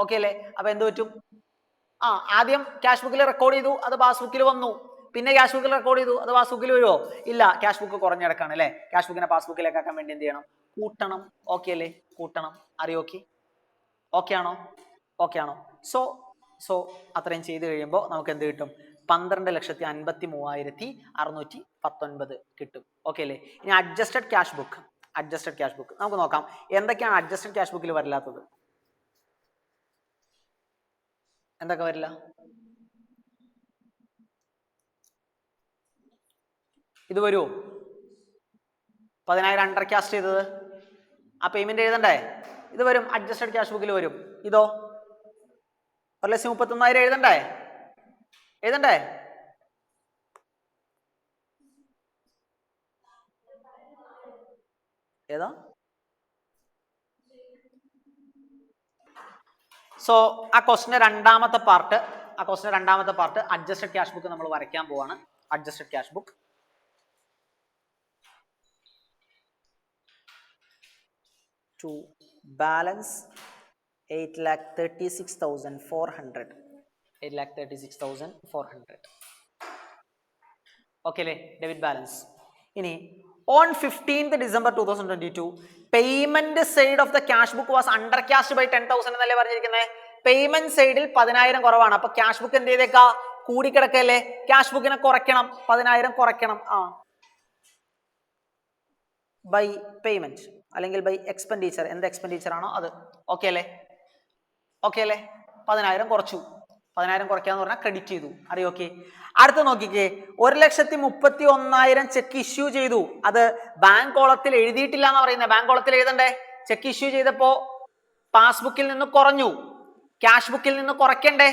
ഓക്കെ അല്ലേ? അപ്പൊ എന്ത് പറ്റും? ആദ്യം ക്യാഷ് ബുക്കിൽ റെക്കോർഡ് ചെയ്തു, അത് പാസ്ബുക്കിൽ വന്നു. പിന്നെ ക്യാഷ് ബുക്കിൽ റെക്കോർഡ് ചെയ്തു, അത് പാസ്ബുക്കിൽ വരുമോ? ഇല്ല, ക്യാഷ് ബുക്ക് കുറഞ്ഞെടുക്കാണ് അല്ലെ. ക്യാഷ് ബുക്കിനെ പാസ്ബുക്കിലേക്ക് ആക്കാൻ വേണ്ടി എന്ത് ചെയ്യണം? കൂട്ടണം. ഓക്കെ അല്ലേ? കൂട്ടണം. ഓക്കെ ഓക്കെ ആണോ? ഓക്കെ ആണോ? സോ അത്രയും ചെയ്ത് കഴിയുമ്പോൾ നമുക്ക് എന്ത് കിട്ടും? 12,53,619 കിട്ടും. ഓക്കെ അല്ലേ? ഇനി adjusted cash book, adjusted cash book നമുക്ക് നോക്കാം. എന്തൊക്കെയാണ് അഡ്ജസ്റ്റഡ് ക്യാഷ് ബുക്കിൽ വരില്ലാത്തത്? എന്തൊക്കെ വരില്ല? ഇത് വരുമോ? 10,000 അണ്ടർ ക്യാസ്റ്റ് ചെയ്തത്, ആ പേയ്മെന്റ് എഴുതണ്ടേ? ഇത് വരും, അഡ്ജസ്റ്റഡ് ക്യാഷ് ബുക്കിൽ വരും. ഇതോ 1,31,000 എഴുതണ്ടേ? എഴുതണ്ടേ? ഏതാ? സോ ആ ക്വസ്റ്റിന്റെ രണ്ടാമത്തെ പാർട്ട് അഡ്ജസ്റ്റഡ് ക്യാഷ് ബുക്ക് നമ്മൾ വരയ്ക്കാൻ പോവാണ്. Adjusted cash book to balance 8,36,400. 8,36,400. Okay അല്ലേ? Debit balance. ഇനി on 15th December 2022 payment side of the cash book was under cast by 10,000 എന്നല്ലേ പറഞ്ഞിരിക്കുന്നത്. പേയ്മെന്റ് സൈഡിൽ 10,000 കുറവാണ്. അപ്പൊ ക്യാഷ് ബുക്ക് എന്ത് ചെയ്തേക്കാ? കൂടിക്കിടക്കല്ലേ. ക്യാഷ് ബുക്കിനെ കുറയ്ക്കണം, 10,000 കുറയ്ക്കണം. ബൈ പേയ്മെന്റ് അല്ലെങ്കിൽ ബൈ എക്സ്പെൻഡിച്ചർ, എന്ത് എക്സ്പെൻഡിച്ചർ ആണോ അത്. ഓക്കെ അല്ലേ? ഓക്കെ അല്ലേ? 10,000 കുറച്ചു. 10,000 കുറയ്ക്കാന്ന് പറഞ്ഞാൽ ക്രെഡിറ്റ് ചെയ്തു. ഓക്കെ. അടുത്ത് നോക്കിക്കേ, 1,31,000 ചെക്ക് ഇഷ്യൂ ചെയ്തു. അത് ബാങ്ക് കോളത്തിൽ എഴുതിയിട്ടില്ല എന്ന് പറയുന്നത്. ബാങ്ക് കോളത്തിൽ എഴുതണ്ടേ? ചെക്ക് ഇഷ്യൂ ചെയ്തപ്പോ പാസ്ബുക്കിൽ നിന്ന് കുറഞ്ഞു, ക്യാഷ് ബുക്കിൽ നിന്ന് കുറയ്ക്കണ്ടേ?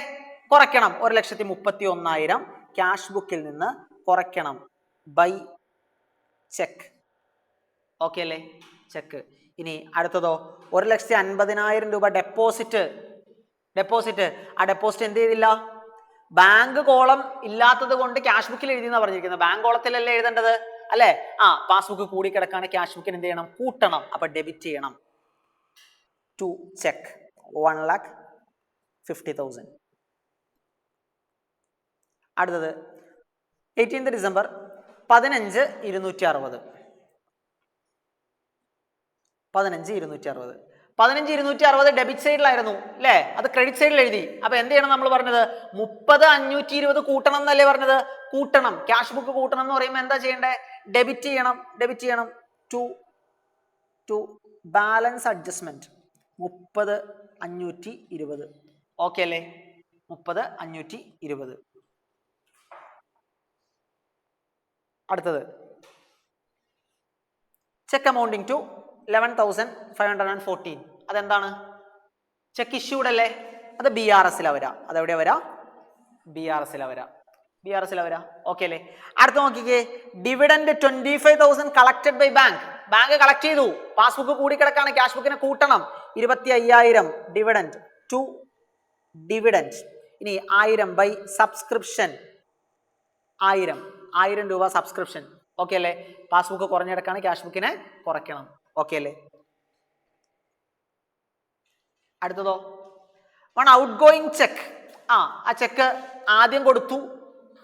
കുറയ്ക്കണം. 1,31,000 ക്യാഷ് ബുക്കിൽ നിന്ന് കുറയ്ക്കണം ബൈ ചെക്ക്. ഓക്കെ അല്ലേ? ചെക്ക്. ഇനി അടുത്തതോ, 1,50,000 രൂപ ഡെപ്പോസിറ്റ്. ആ ഡെപ്പോസിറ്റ് എന്ത് ചെയ്തില്ല? ബാങ്ക് കോളം ഇല്ലാത്തത് കൊണ്ട് ക്യാഷ് ബുക്കിൽ എഴുതിയെന്നാ പറഞ്ഞിരിക്കുന്നത്. ബാങ്ക് കോളത്തിലല്ലേ എഴുതേണ്ടത് അല്ലെ? പാസ്ബുക്ക് കൂടി കിടക്കാണ്, ക്യാഷ് ബുക്കിന് എന്ത് ചെയ്യണം? കൂട്ടണം. അപ്പൊ ഡെബിറ്റ് ചെയ്യണം ടു ചെക്ക് 1,50,000. അടുത്തത് 18th December 15,260. 15,260 ഡെബിറ്റ് സൈഡിലായിരുന്നു അല്ലേ, അത് ക്രെഡിറ്റ് സൈഡിൽ എഴുതി. അപ്പൊ എന്ത് ചെയ്യണം നമ്മൾ പറഞ്ഞത്? 30,520 കൂട്ടണം എന്നല്ലേ പറഞ്ഞത്? കൂട്ടണം, ക്യാഷ് ബുക്ക് കൂട്ടണം എന്ന് പറയുമ്പോൾ എന്താ ചെയ്യണ്ടേ? ഡെബിറ്റ് ചെയ്യണം ടു ബാലൻസ് അഡ്ജസ്റ്റ്മെന്റ് 30,520. ഓക്കെ അല്ലേ? 30,520. അടുത്തത് ചെക്ക് അമൗണ്ടിങ് ടു 11,514. അതെന്താണ്? ചെക്ക് ഇഷ്യൂഡ് അല്ലേ, അത് BRS-ലാ വരാ. അതെവിടെയാ വരാ? BRS-ലാ വരാ. ഓക്കെ അല്ലേ? അടുത്ത നോക്കിക്കേ, dividend 25,000 collected by bank. Bank collect ചെയ്തു, പാസ്ബുക്ക് കൂടി കിടക്കാണ്, ക്യാഷ് ബുക്കിനെ കൂട്ടണം. 25,000 ഡിവിഡൻഡ് ടു ഡിവിഡൻഡ്. ഇനി 1000 ബൈ സബ്സ്ക്രിപ്ഷൻ, 1000 രൂപ സബ്സ്ക്രിപ്ഷൻ. ഓക്കെ അല്ലേ? പാസ്ബുക്ക് കുറഞ്ഞെടുക്കാണ്, ക്യാഷ് ബുക്കിനെ കുറയ്ക്കണം. ഓക്കെ അല്ലേ? അടുത്തതോ, വൺ ഔട്ട് ഗോയിങ് ചെക്ക്. ആ ചെക്ക് ആദ്യം കൊടുത്തു,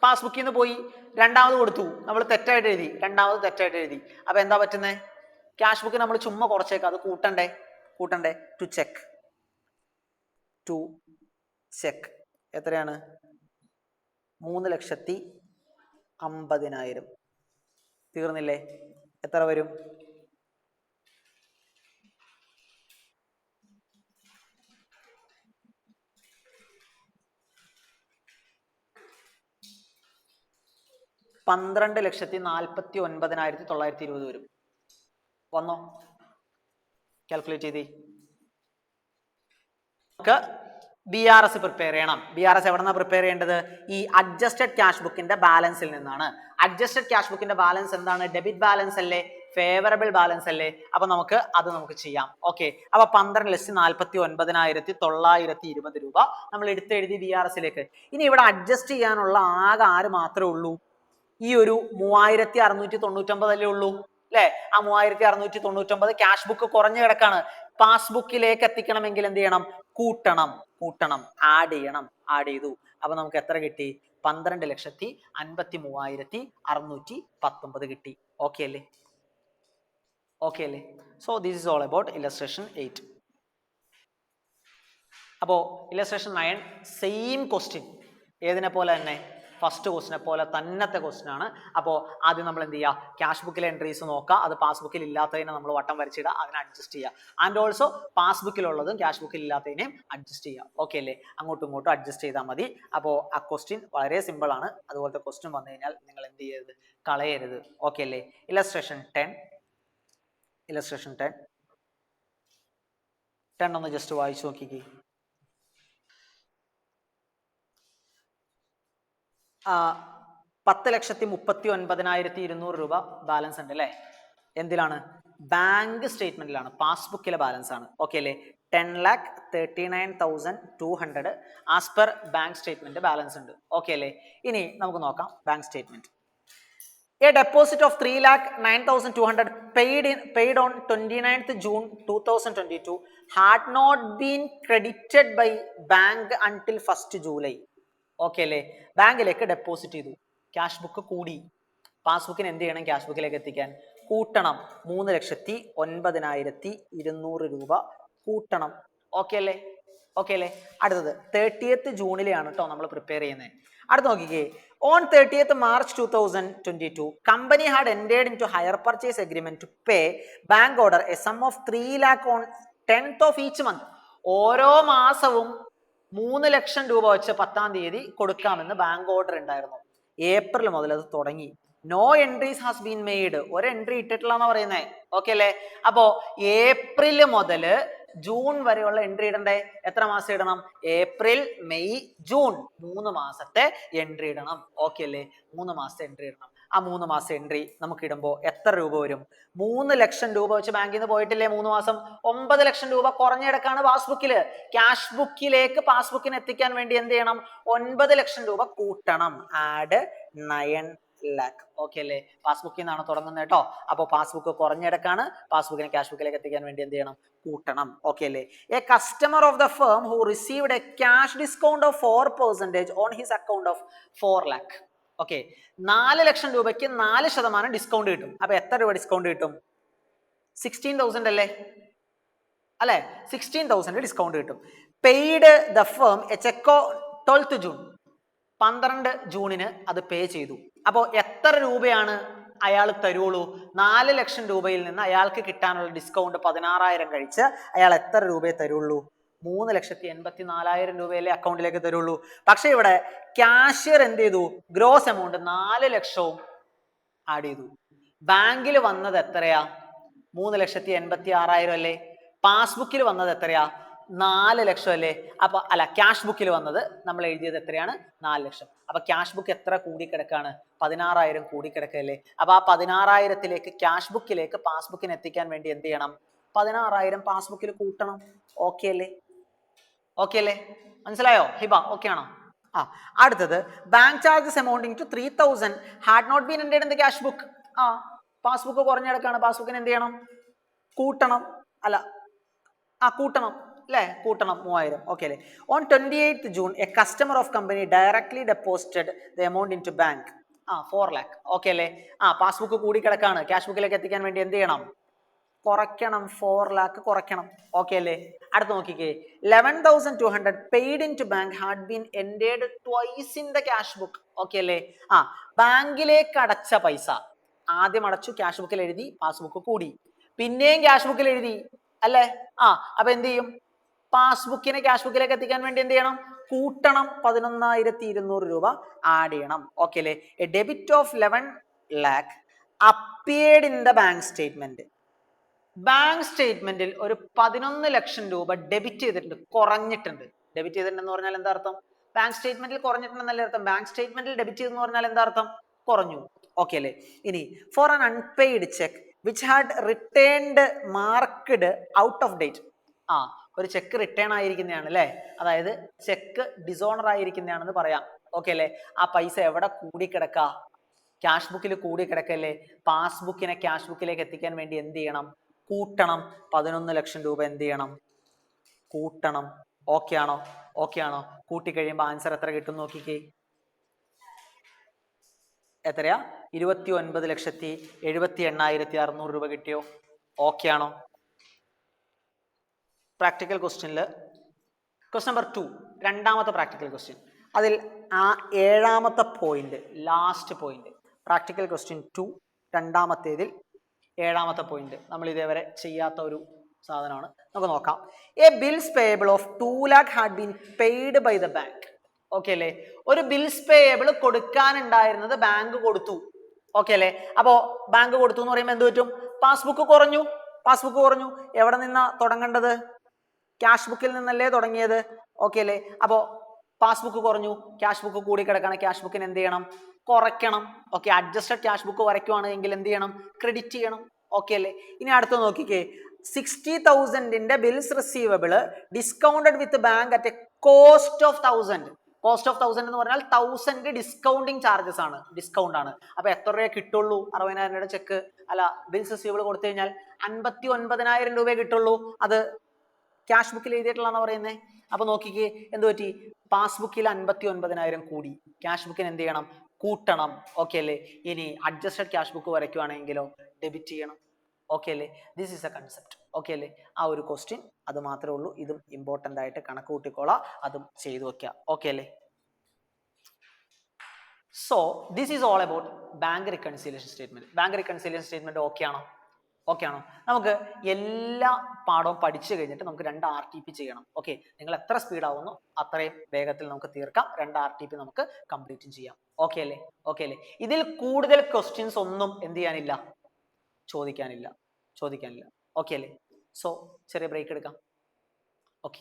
പാസ്ബുക്കിൽ നിന്ന് പോയി. രണ്ടാമത് കൊടുത്തു, നമ്മൾ തെറ്റായിട്ട് എഴുതി. അപ്പൊ എന്താ പറ്റുന്നേ? ക്യാഷ് ബുക്ക് നമ്മൾ ചുമ്മാ കുറച്ചേക്കാം, അത് കൂട്ടണ്ടേ? ടു ചെക്ക് എത്രയാണ്? 3,50,000. തീർന്നില്ലേ? എത്ര വരും? 12,49,920 വരും. വന്നോ? കാൽക്കുലേറ്റ് ചെയ്തേ. നമുക്ക് BRS പ്രിപ്പയർ ചെയ്യണം. BRS എവിടെ നിന്നാണ് പ്രിപ്പയർ ചെയ്യേണ്ടത്? ഈ അഡ്ജസ്റ്റഡ് ക്യാഷ് ബുക്കിന്റെ ബാലൻസിൽ നിന്നാണ്. അഡ്ജസ്റ്റഡ് ക്യാഷ് ബുക്കിന്റെ ബാലൻസ് എന്താണ്? ഡെബിറ്റ് ബാലൻസ് അല്ലേ, ഫേവറബിൾ ബാലൻസ് അല്ലേ? അപ്പൊ നമുക്ക് ചെയ്യാം. ഓക്കെ, അപ്പൊ 12,49,920 രൂപ നമ്മൾ എടുത്തെഴുതി BRS-ലേക്ക്. ഇനി ഇവിടെ അഡ്ജസ്റ്റ് ചെയ്യാനുള്ള ആകെ ആര് മാത്രമേ ഉള്ളൂ? ഈ ഒരു 3,699 അല്ലേ ഉള്ളൂ അല്ലെ? ആ 3,699 ക്യാഷ് ബുക്ക് കുറഞ്ഞു കിടക്കാണ്. പാസ്ബുക്കിലേക്ക് എത്തിക്കണമെങ്കിൽ എന്ത് ചെയ്യണം? കൂട്ടണം, ആഡ് ചെയ്തു. അപ്പൊ നമുക്ക് എത്ര കിട്ടി? 12,53,619 കിട്ടി. ഓക്കെ അല്ലേ? So this is all about illustration 8. അപ്പോ ഇല്ലസ്ട്രേഷൻ 9 സെയിം ക്വസ്റ്റ്യൻ, ഏതിനെ പോലെ തന്നെ? ഫസ്റ്റ് ക്വസ്റ്റിനെ പോലെ തന്നത്തെ ക്വസ്റ്റ്യൻ ആണ്. അപ്പോൾ ആദ്യം നമ്മൾ എന്ത് ചെയ്യുക? ക്യാഷ് ബുക്കിലെ എൻട്രീസ് നോക്കുക, അത് പാസ്ബുക്കിൽ ഇല്ലാത്തതിനെ നമ്മൾ വട്ടം വരച്ചിടുക, അതിനെ അഡ്ജസ്റ്റ് ചെയ്യുക. ആൻഡ് ഓൾസോ പാസ്ബുക്കിലുള്ളതും ക്യാഷ് ബുക്കിൽ ഇല്ലാത്തതിനെയും അഡ്ജസ്റ്റ് ചെയ്യുക. ഓക്കെ അല്ലേ? അങ്ങോട്ടും ഇങ്ങോട്ടും അഡ്ജസ്റ്റ് ചെയ്താൽ മതി. അപ്പോൾ ആ ക്വസ്റ്റ്യൻ വളരെ സിമ്പിൾ ആണ്. അതുപോലത്തെ ക്വസ്റ്റ്യൻ വന്നു കഴിഞ്ഞാൽ നിങ്ങൾ എന്ത് ചെയ്യരുത്? കളയരുത്. ഓക്കെ അല്ലേ? ഇല്ലസ്ട്രേഷൻ 10 ഒന്ന് ജസ്റ്റ് വായിച്ചു നോക്കിക്കേ. 10,39,200 രൂപ ബാലൻസ് ഉണ്ട് അല്ലേ? എന്തിലാണ്? ബാങ്ക് സ്റ്റേറ്റ്മെന്റിലാണ്, പാസ്ബുക്കിലെ ബാലൻസ് ആണ്. ഓക്കെ അല്ലേ? 10,39,200 as per bank statement balance ഉണ്ട്. ഓക്കെ അല്ലേ? ഇനി നമുക്ക് നോക്കാം bank statement. A deposit of 3,09,200 paid on 29th June 2022 had not been credited by bank until 1st July. Okay അല്ലേ? ബാങ്കിലേക്ക് ഡെപ്പോസിറ്റ് ചെയ്തു, ക്യാഷ് ബുക്ക് കൂടി, പാസ്ബുക്കിന് എന്ത് ചെയ്യണം? ക്യാഷ് ബുക്കിലേക്ക് എത്തിക്കാൻ കൂട്ടണം. 3,09,200 രൂപ കൂട്ടണം. ഓക്കെ അല്ലേ? അടുത്തത് 30th ജൂണിലെയാണ് കേട്ടോ നമ്മൾ പ്രിപ്പയർ ചെയ്യുന്നത്. അടുത്ത് നോക്കിക്കേ, on 30th March 2022 company had entered into hire purchase agreement to pay bank order a sum of 3 lakh on 10th of each month. ഓരോ മാസവും 3 ലക്ഷം രൂപ വെച്ച് 10ാം തീയതി കൊടുക്കാമെന്ന് ബാങ്ക് ഓർഡർ ഉണ്ടായിരുന്നു. ഏപ്രിൽ മുതൽ അത് തുടങ്ങി. No entries has been made, ഒരു എൻട്രി ഇട്ടിട്ടില്ല എന്ന് പറയുന്നത്. ഓക്കെ അല്ലേ? അപ്പോ ഏപ്രിൽ മുതൽ ജൂൺ വരെയുള്ള എൻട്രി ഇടണ്ടേ? എത്ര മാസം ഇടണം? ഏപ്രിൽ, മെയ്, ജൂൺ, 3 മാസത്തെ എൻട്രി ഇടണം. ഓക്കെ അല്ലേ? 3 മാസത്തെ എൻട്രി ഇടണം. ആ 3 മാസം എൻട്രി നമുക്ക് ഇടുമ്പോൾ എത്ര രൂപ വരും? 3 ലക്ഷം രൂപ വെച്ച് ബാങ്കിൽ നിന്ന് പോയിട്ടില്ലേ 3 മാസം? 9 ലക്ഷം രൂപ കുറഞ്ഞെടുക്കാണ് പാസ്ബുക്കിൽ. ക്യാഷ് ബുക്കിലേക്ക് പാസ്ബുക്കിന് എത്തിക്കാൻ വേണ്ടി എന്ത് ചെയ്യണം? 9 ലക്ഷം രൂപ കൂട്ടണം. Add 9 lakh. ഓക്കെ അല്ലേ? പാസ്ബുക്കിൽ നിന്നാണ് തുടങ്ങുന്നത് കേട്ടോ. അപ്പോൾ പാസ്ബുക്ക് കുറഞ്ഞെടുക്കാണ്, പാസ്ബുക്കിനെ ക്യാഷ് ബുക്കിലേക്ക് എത്തിക്കാൻ വേണ്ടി എന്ത് ചെയ്യണം? കൂട്ടണം. ഓക്കെ അല്ലേ? A customer of the firm who received A cash discount of 4% on his account of 4 lakh. Okay, 4 ലക്ഷം രൂപയ്ക്ക് 4% ഡിസ്കൗണ്ട് കിട്ടും. അപ്പൊ എത്ര രൂപ ഡിസ്കൗണ്ട് കിട്ടും? 16,000 അല്ലേ? അല്ലെ 16,000 ഡിസ്കൗണ്ട് കിട്ടും. Paid the firm a cheque 12th June 12 ജൂണിന് അത് പേ ചെയ്തു. അപ്പോൾ എത്ര രൂപയാണ് അയാൾ തരുള്ളൂ? 4 ലക്ഷം രൂപയിൽ നിന്ന് അയാൾക്ക് കിട്ടാനുള്ള ഡിസ്കൗണ്ട് 16,000 കഴിച്ച് അയാൾ എത്ര രൂപയെ തരുള്ളൂ? 3,84,000 രൂപയിലെ അക്കൗണ്ടിലേക്ക് തരുള്ളൂ. പക്ഷെ ഇവിടെ ക്യാഷ്യർ എന്ത് ചെയ്തു? ഗ്രോസ് എമൗണ്ട് 4 ലക്ഷവും ആഡ് ചെയ്തു. ബാങ്കിൽ വന്നത് എത്രയാ? 3,86,000 അല്ലേ? പാസ്ബുക്കിൽ വന്നത് എത്രയാ? 4 ലക്ഷം അല്ലേ? അപ്പൊ അല്ല, ക്യാഷ് ബുക്കിൽ വന്നത് നമ്മൾ എഴുതിയത് എത്രയാണ്? 4 ലക്ഷം. അപ്പൊ ക്യാഷ് ബുക്ക് എത്ര കൂടിക്കിടക്കാണ്? 16,000 കൂടിക്കിടക്കല്ലേ? അപ്പൊ ആ 16,000ത്തിലേക്ക് ക്യാഷ് ബുക്കിലേക്ക് പാസ്ബുക്കിന് എത്തിക്കാൻ വേണ്ടി എന്ത് ചെയ്യണം? 16,000 പാസ്ബുക്കിൽ കൂട്ടണം. ഓക്കെ അല്ലേ? ഓക്കെ അല്ലേ? മനസ്സിലായോ ഹിബ? ഓക്കെ ആണോ? അടുത്തത് bank charges amounting to 3,000 had not been entered in the cash book. Passbook കുറഞ്ഞെടുക്കാണ്. പാസ്ബുക്കിന് എന്ത് ചെയ്യണം? കൂട്ടണം. അല്ല, കൂട്ടണം അല്ലേ? കൂട്ടണം 3,000. ഓക്കെ അല്ലേ? On 28th June a customer of company directly deposited the amount in to bank 4 lakh. Okay അല്ലേ? പാസ്ബുക്ക് കൂടി കിടക്കാണ്. ക്യാഷ് ബുക്കിലേക്ക് എത്തിക്കാൻ വേണ്ടി എന്ത് ചെയ്യണം? കുറയ്ക്കണം. 4 lakh കുറയ്ക്കണം. ഓക്കെ അല്ലേ? അടുത്ത് നോക്കിക്കേ, 11,200 paid in to bank had been entered twice in the cash book. Okay അല്ലേ? ബാങ്കിലേക്ക് അടച്ച പൈസ ആദ്യം അടച്ചു, ക്യാഷ് ബുക്കിൽ എഴുതി, പാസ്ബുക്ക് കൂടി, പിന്നെയും ക്യാഷ് ബുക്കിൽ എഴുതി അല്ലേ? അപ്പൊ എന്ത് ചെയ്യും? പാസ്ബുക്കിനെ ക്യാഷ് ബുക്കിലേക്ക് എത്തിക്കാൻ വേണ്ടി എന്ത് ചെയ്യണം? കൂട്ടണം. 11,200 രൂപ ആഡ് ചെയ്യണം. ഓക്കെ അല്ലേ? A debit of 11 lakh appeared in the bank statement. Bank സ്റ്റേറ്റ്മെന്റിൽ ഒരു 11 ലക്ഷം രൂപ ഡെബിറ്റ് ചെയ്തിട്ടുണ്ട്, കുറഞ്ഞിട്ടുണ്ട്. ഡെബിറ്റ് ചെയ്തിട്ടുണ്ടെന്ന് പറഞ്ഞാൽ എന്താ അർത്ഥം? ബാങ്ക് സ്റ്റേറ്റ്മെന്റിൽ കുറഞ്ഞിട്ടുണ്ടെന്നല്ലേ അർത്ഥം? ബാങ്ക് സ്റ്റേറ്റ്മെന്റിൽ ഡെബിറ്റ് ചെയ്തെന്ന് പറഞ്ഞാൽ എന്താ അർത്ഥം? കുറഞ്ഞു. ഓക്കെ അല്ലേ? ഇനി for an unpaid cheque which had returned marked out of date. ഒരു ചെക്ക് റിട്ടേൺ ആയിരിക്കുന്നതാണ് അല്ലേ? അതായത് ചെക്ക് ഡിസോണർ ആയിരിക്കുന്നതാണെന്ന് പറയാം. ഓക്കെ അല്ലേ? ആ പൈസ എവിടെ കൂടിക്കിടക്ക? ക്യാഷ് ബുക്കിൽ കൂടിക്കിടക്കല്ലേ? പാസ്ബുക്കിനെ ക്യാഷ് ബുക്കിലേക്ക് എത്തിക്കാൻ വേണ്ടി എന്ത് ചെയ്യണം? കൂട്ടണം. 11 ലക്ഷം രൂപ എന്ത് ചെയ്യണം? കൂട്ടണം. ഓക്കെ ആണോ? ഓക്കെ ആണോ? കൂട്ടി കഴിയുമ്പോൾ ആൻസർ എത്ര കിട്ടും നോക്കിക്കേ. എത്രയാ? 29,78,600 രൂപ കിട്ടിയോ? ഓക്കെ ആണോ? പ്രാക്ടിക്കൽ ക്വസ്റ്റ്യനിൽ ക്വസ്റ്റ്യൻ നമ്പർ 2, രണ്ടാമത്തെ പ്രാക്ടിക്കൽ ക്വസ്റ്റ്യൻ, അതിൽ 7ാമത്തെ point, last point, practical question 2 രണ്ടാമത്തേതിൽ 7ാമത്തെ പോയിന്റ് നമ്മൾ ഇതേവരെ ചെയ്യാത്ത ഒരു സാധനമാണ്. നമുക്ക് നോക്കാം. A bills payable of 2 lakh had been paid by the bank. Okay അല്ലേ? ഒരു ബിൽസ് പേയബിൾ കൊടുക്കാനുണ്ടായിരുന്നത് ബാങ്ക് കൊടുത്തു. ഓക്കെ അല്ലേ? അപ്പോ ബാങ്ക് കൊടുത്തു എന്ന് പറയുമ്പോൾ എന്ത് പറ്റും? പാസ്ബുക്ക് കുറഞ്ഞു. പാസ്ബുക്ക് കുറഞ്ഞു. എവിടെ നിന്നാ തുടങ്ങേണ്ടത്? ക്യാഷ് ബുക്കിൽ നിന്നല്ലേ തുടങ്ങിയത്. ഓക്കെ അല്ലേ? അപ്പോ പാസ്ബുക്ക് കുറഞ്ഞു, ക്യാഷ് ബുക്ക് കൂടി കിടക്കാണ്. ക്യാഷ് ബുക്കിന് എന്ത് ചെയ്യണം? കുറയ്ക്കണം. ഓക്കെ, അഡ്ജസ്റ്റഡ് ക്യാഷ് ബുക്ക് വരയ്ക്കുവാണെങ്കിൽ എന്ത് ചെയ്യണം? ക്രെഡിറ്റ് ചെയ്യണം. ഓക്കെ അല്ലേ? ഇനി അടുത്ത് നോക്കിക്കേ, 60,000ന്റെ bills receivable discounted with bank at a cost of 1,000. Cost of 1,000 എന്ന് പറഞ്ഞാൽ 1,000 ഡിസ്കൗണ്ടിങ് ചാർജസ് ആണ്, ഡിസ്കൗണ്ട് ആണ്. അപ്പൊ എത്ര രൂപ കിട്ടുള്ളൂ? 60,000 രൂപയുടെ ചെക്ക് അല്ല ബിൽസ് റിസീവബിൾ കൊടുത്തു കഴിഞ്ഞാൽ 59,000 രൂപയെ കിട്ടുള്ളൂ. അത് ക്യാഷ് ബുക്കിൽ എഴുതിയിട്ടുള്ളതെന്ന് പറയുന്നത്. അപ്പൊ നോക്കിക്കേ, എന്ത് പറ്റി? പാസ്ബുക്കിൽ 59,000 കൂടി, ക്യാഷ് ബുക്കിന് എന്ത് ചെയ്യണം? കൂട്ടണം. ഓക്കെ അല്ലേ? ഇനി അഡ്ജസ്റ്റഡ് ക്യാഷ് ബുക്ക് വരയ്ക്കുവാണെങ്കിലോ ഡെബിറ്റ് ചെയ്യണം. ഓക്കെ അല്ലേ? This is A concept. Okay അല്ലേ? ആ ഒരു ക്വസ്റ്റ്യൻ അത് മാത്രമേ ഉള്ളൂ. ഇതും ഇമ്പോർട്ടൻ്റ് ആയിട്ട് കണക്ക് കൂട്ടിക്കോളാം, അതും ചെയ്തു വെക്കുക. ഓക്കെ അല്ലേ? So this is all about bank reconciliation statement. Bank reconciliation statement okay ആണോ? ഓക്കെ ആണോ? നമുക്ക് എല്ലാ പാഠവും പഠിച്ചു കഴിഞ്ഞിട്ട് നമുക്ക് 2 RTP ചെയ്യണം. ഓക്കെ, നിങ്ങൾ എത്ര സ്പീഡ് ആവുന്നു അത്രയും വേഗത്തിൽ നമുക്ക് തീർക്കാം. 2 RTP നമുക്ക് കംപ്ലീറ്റും ചെയ്യാം. ഓക്കെ അല്ലേ? ഓക്കെ അല്ലേ? ഇതിൽ കൂടുതൽ ക്വസ്റ്റ്യൻസ് ഒന്നും എന്ത് ചെയ്യാനില്ല, ചോദിക്കാനില്ല. ഓക്കെ അല്ലേ? സോ ചെറിയ ബ്രേക്ക് എടുക്കാം. ഓക്കെ.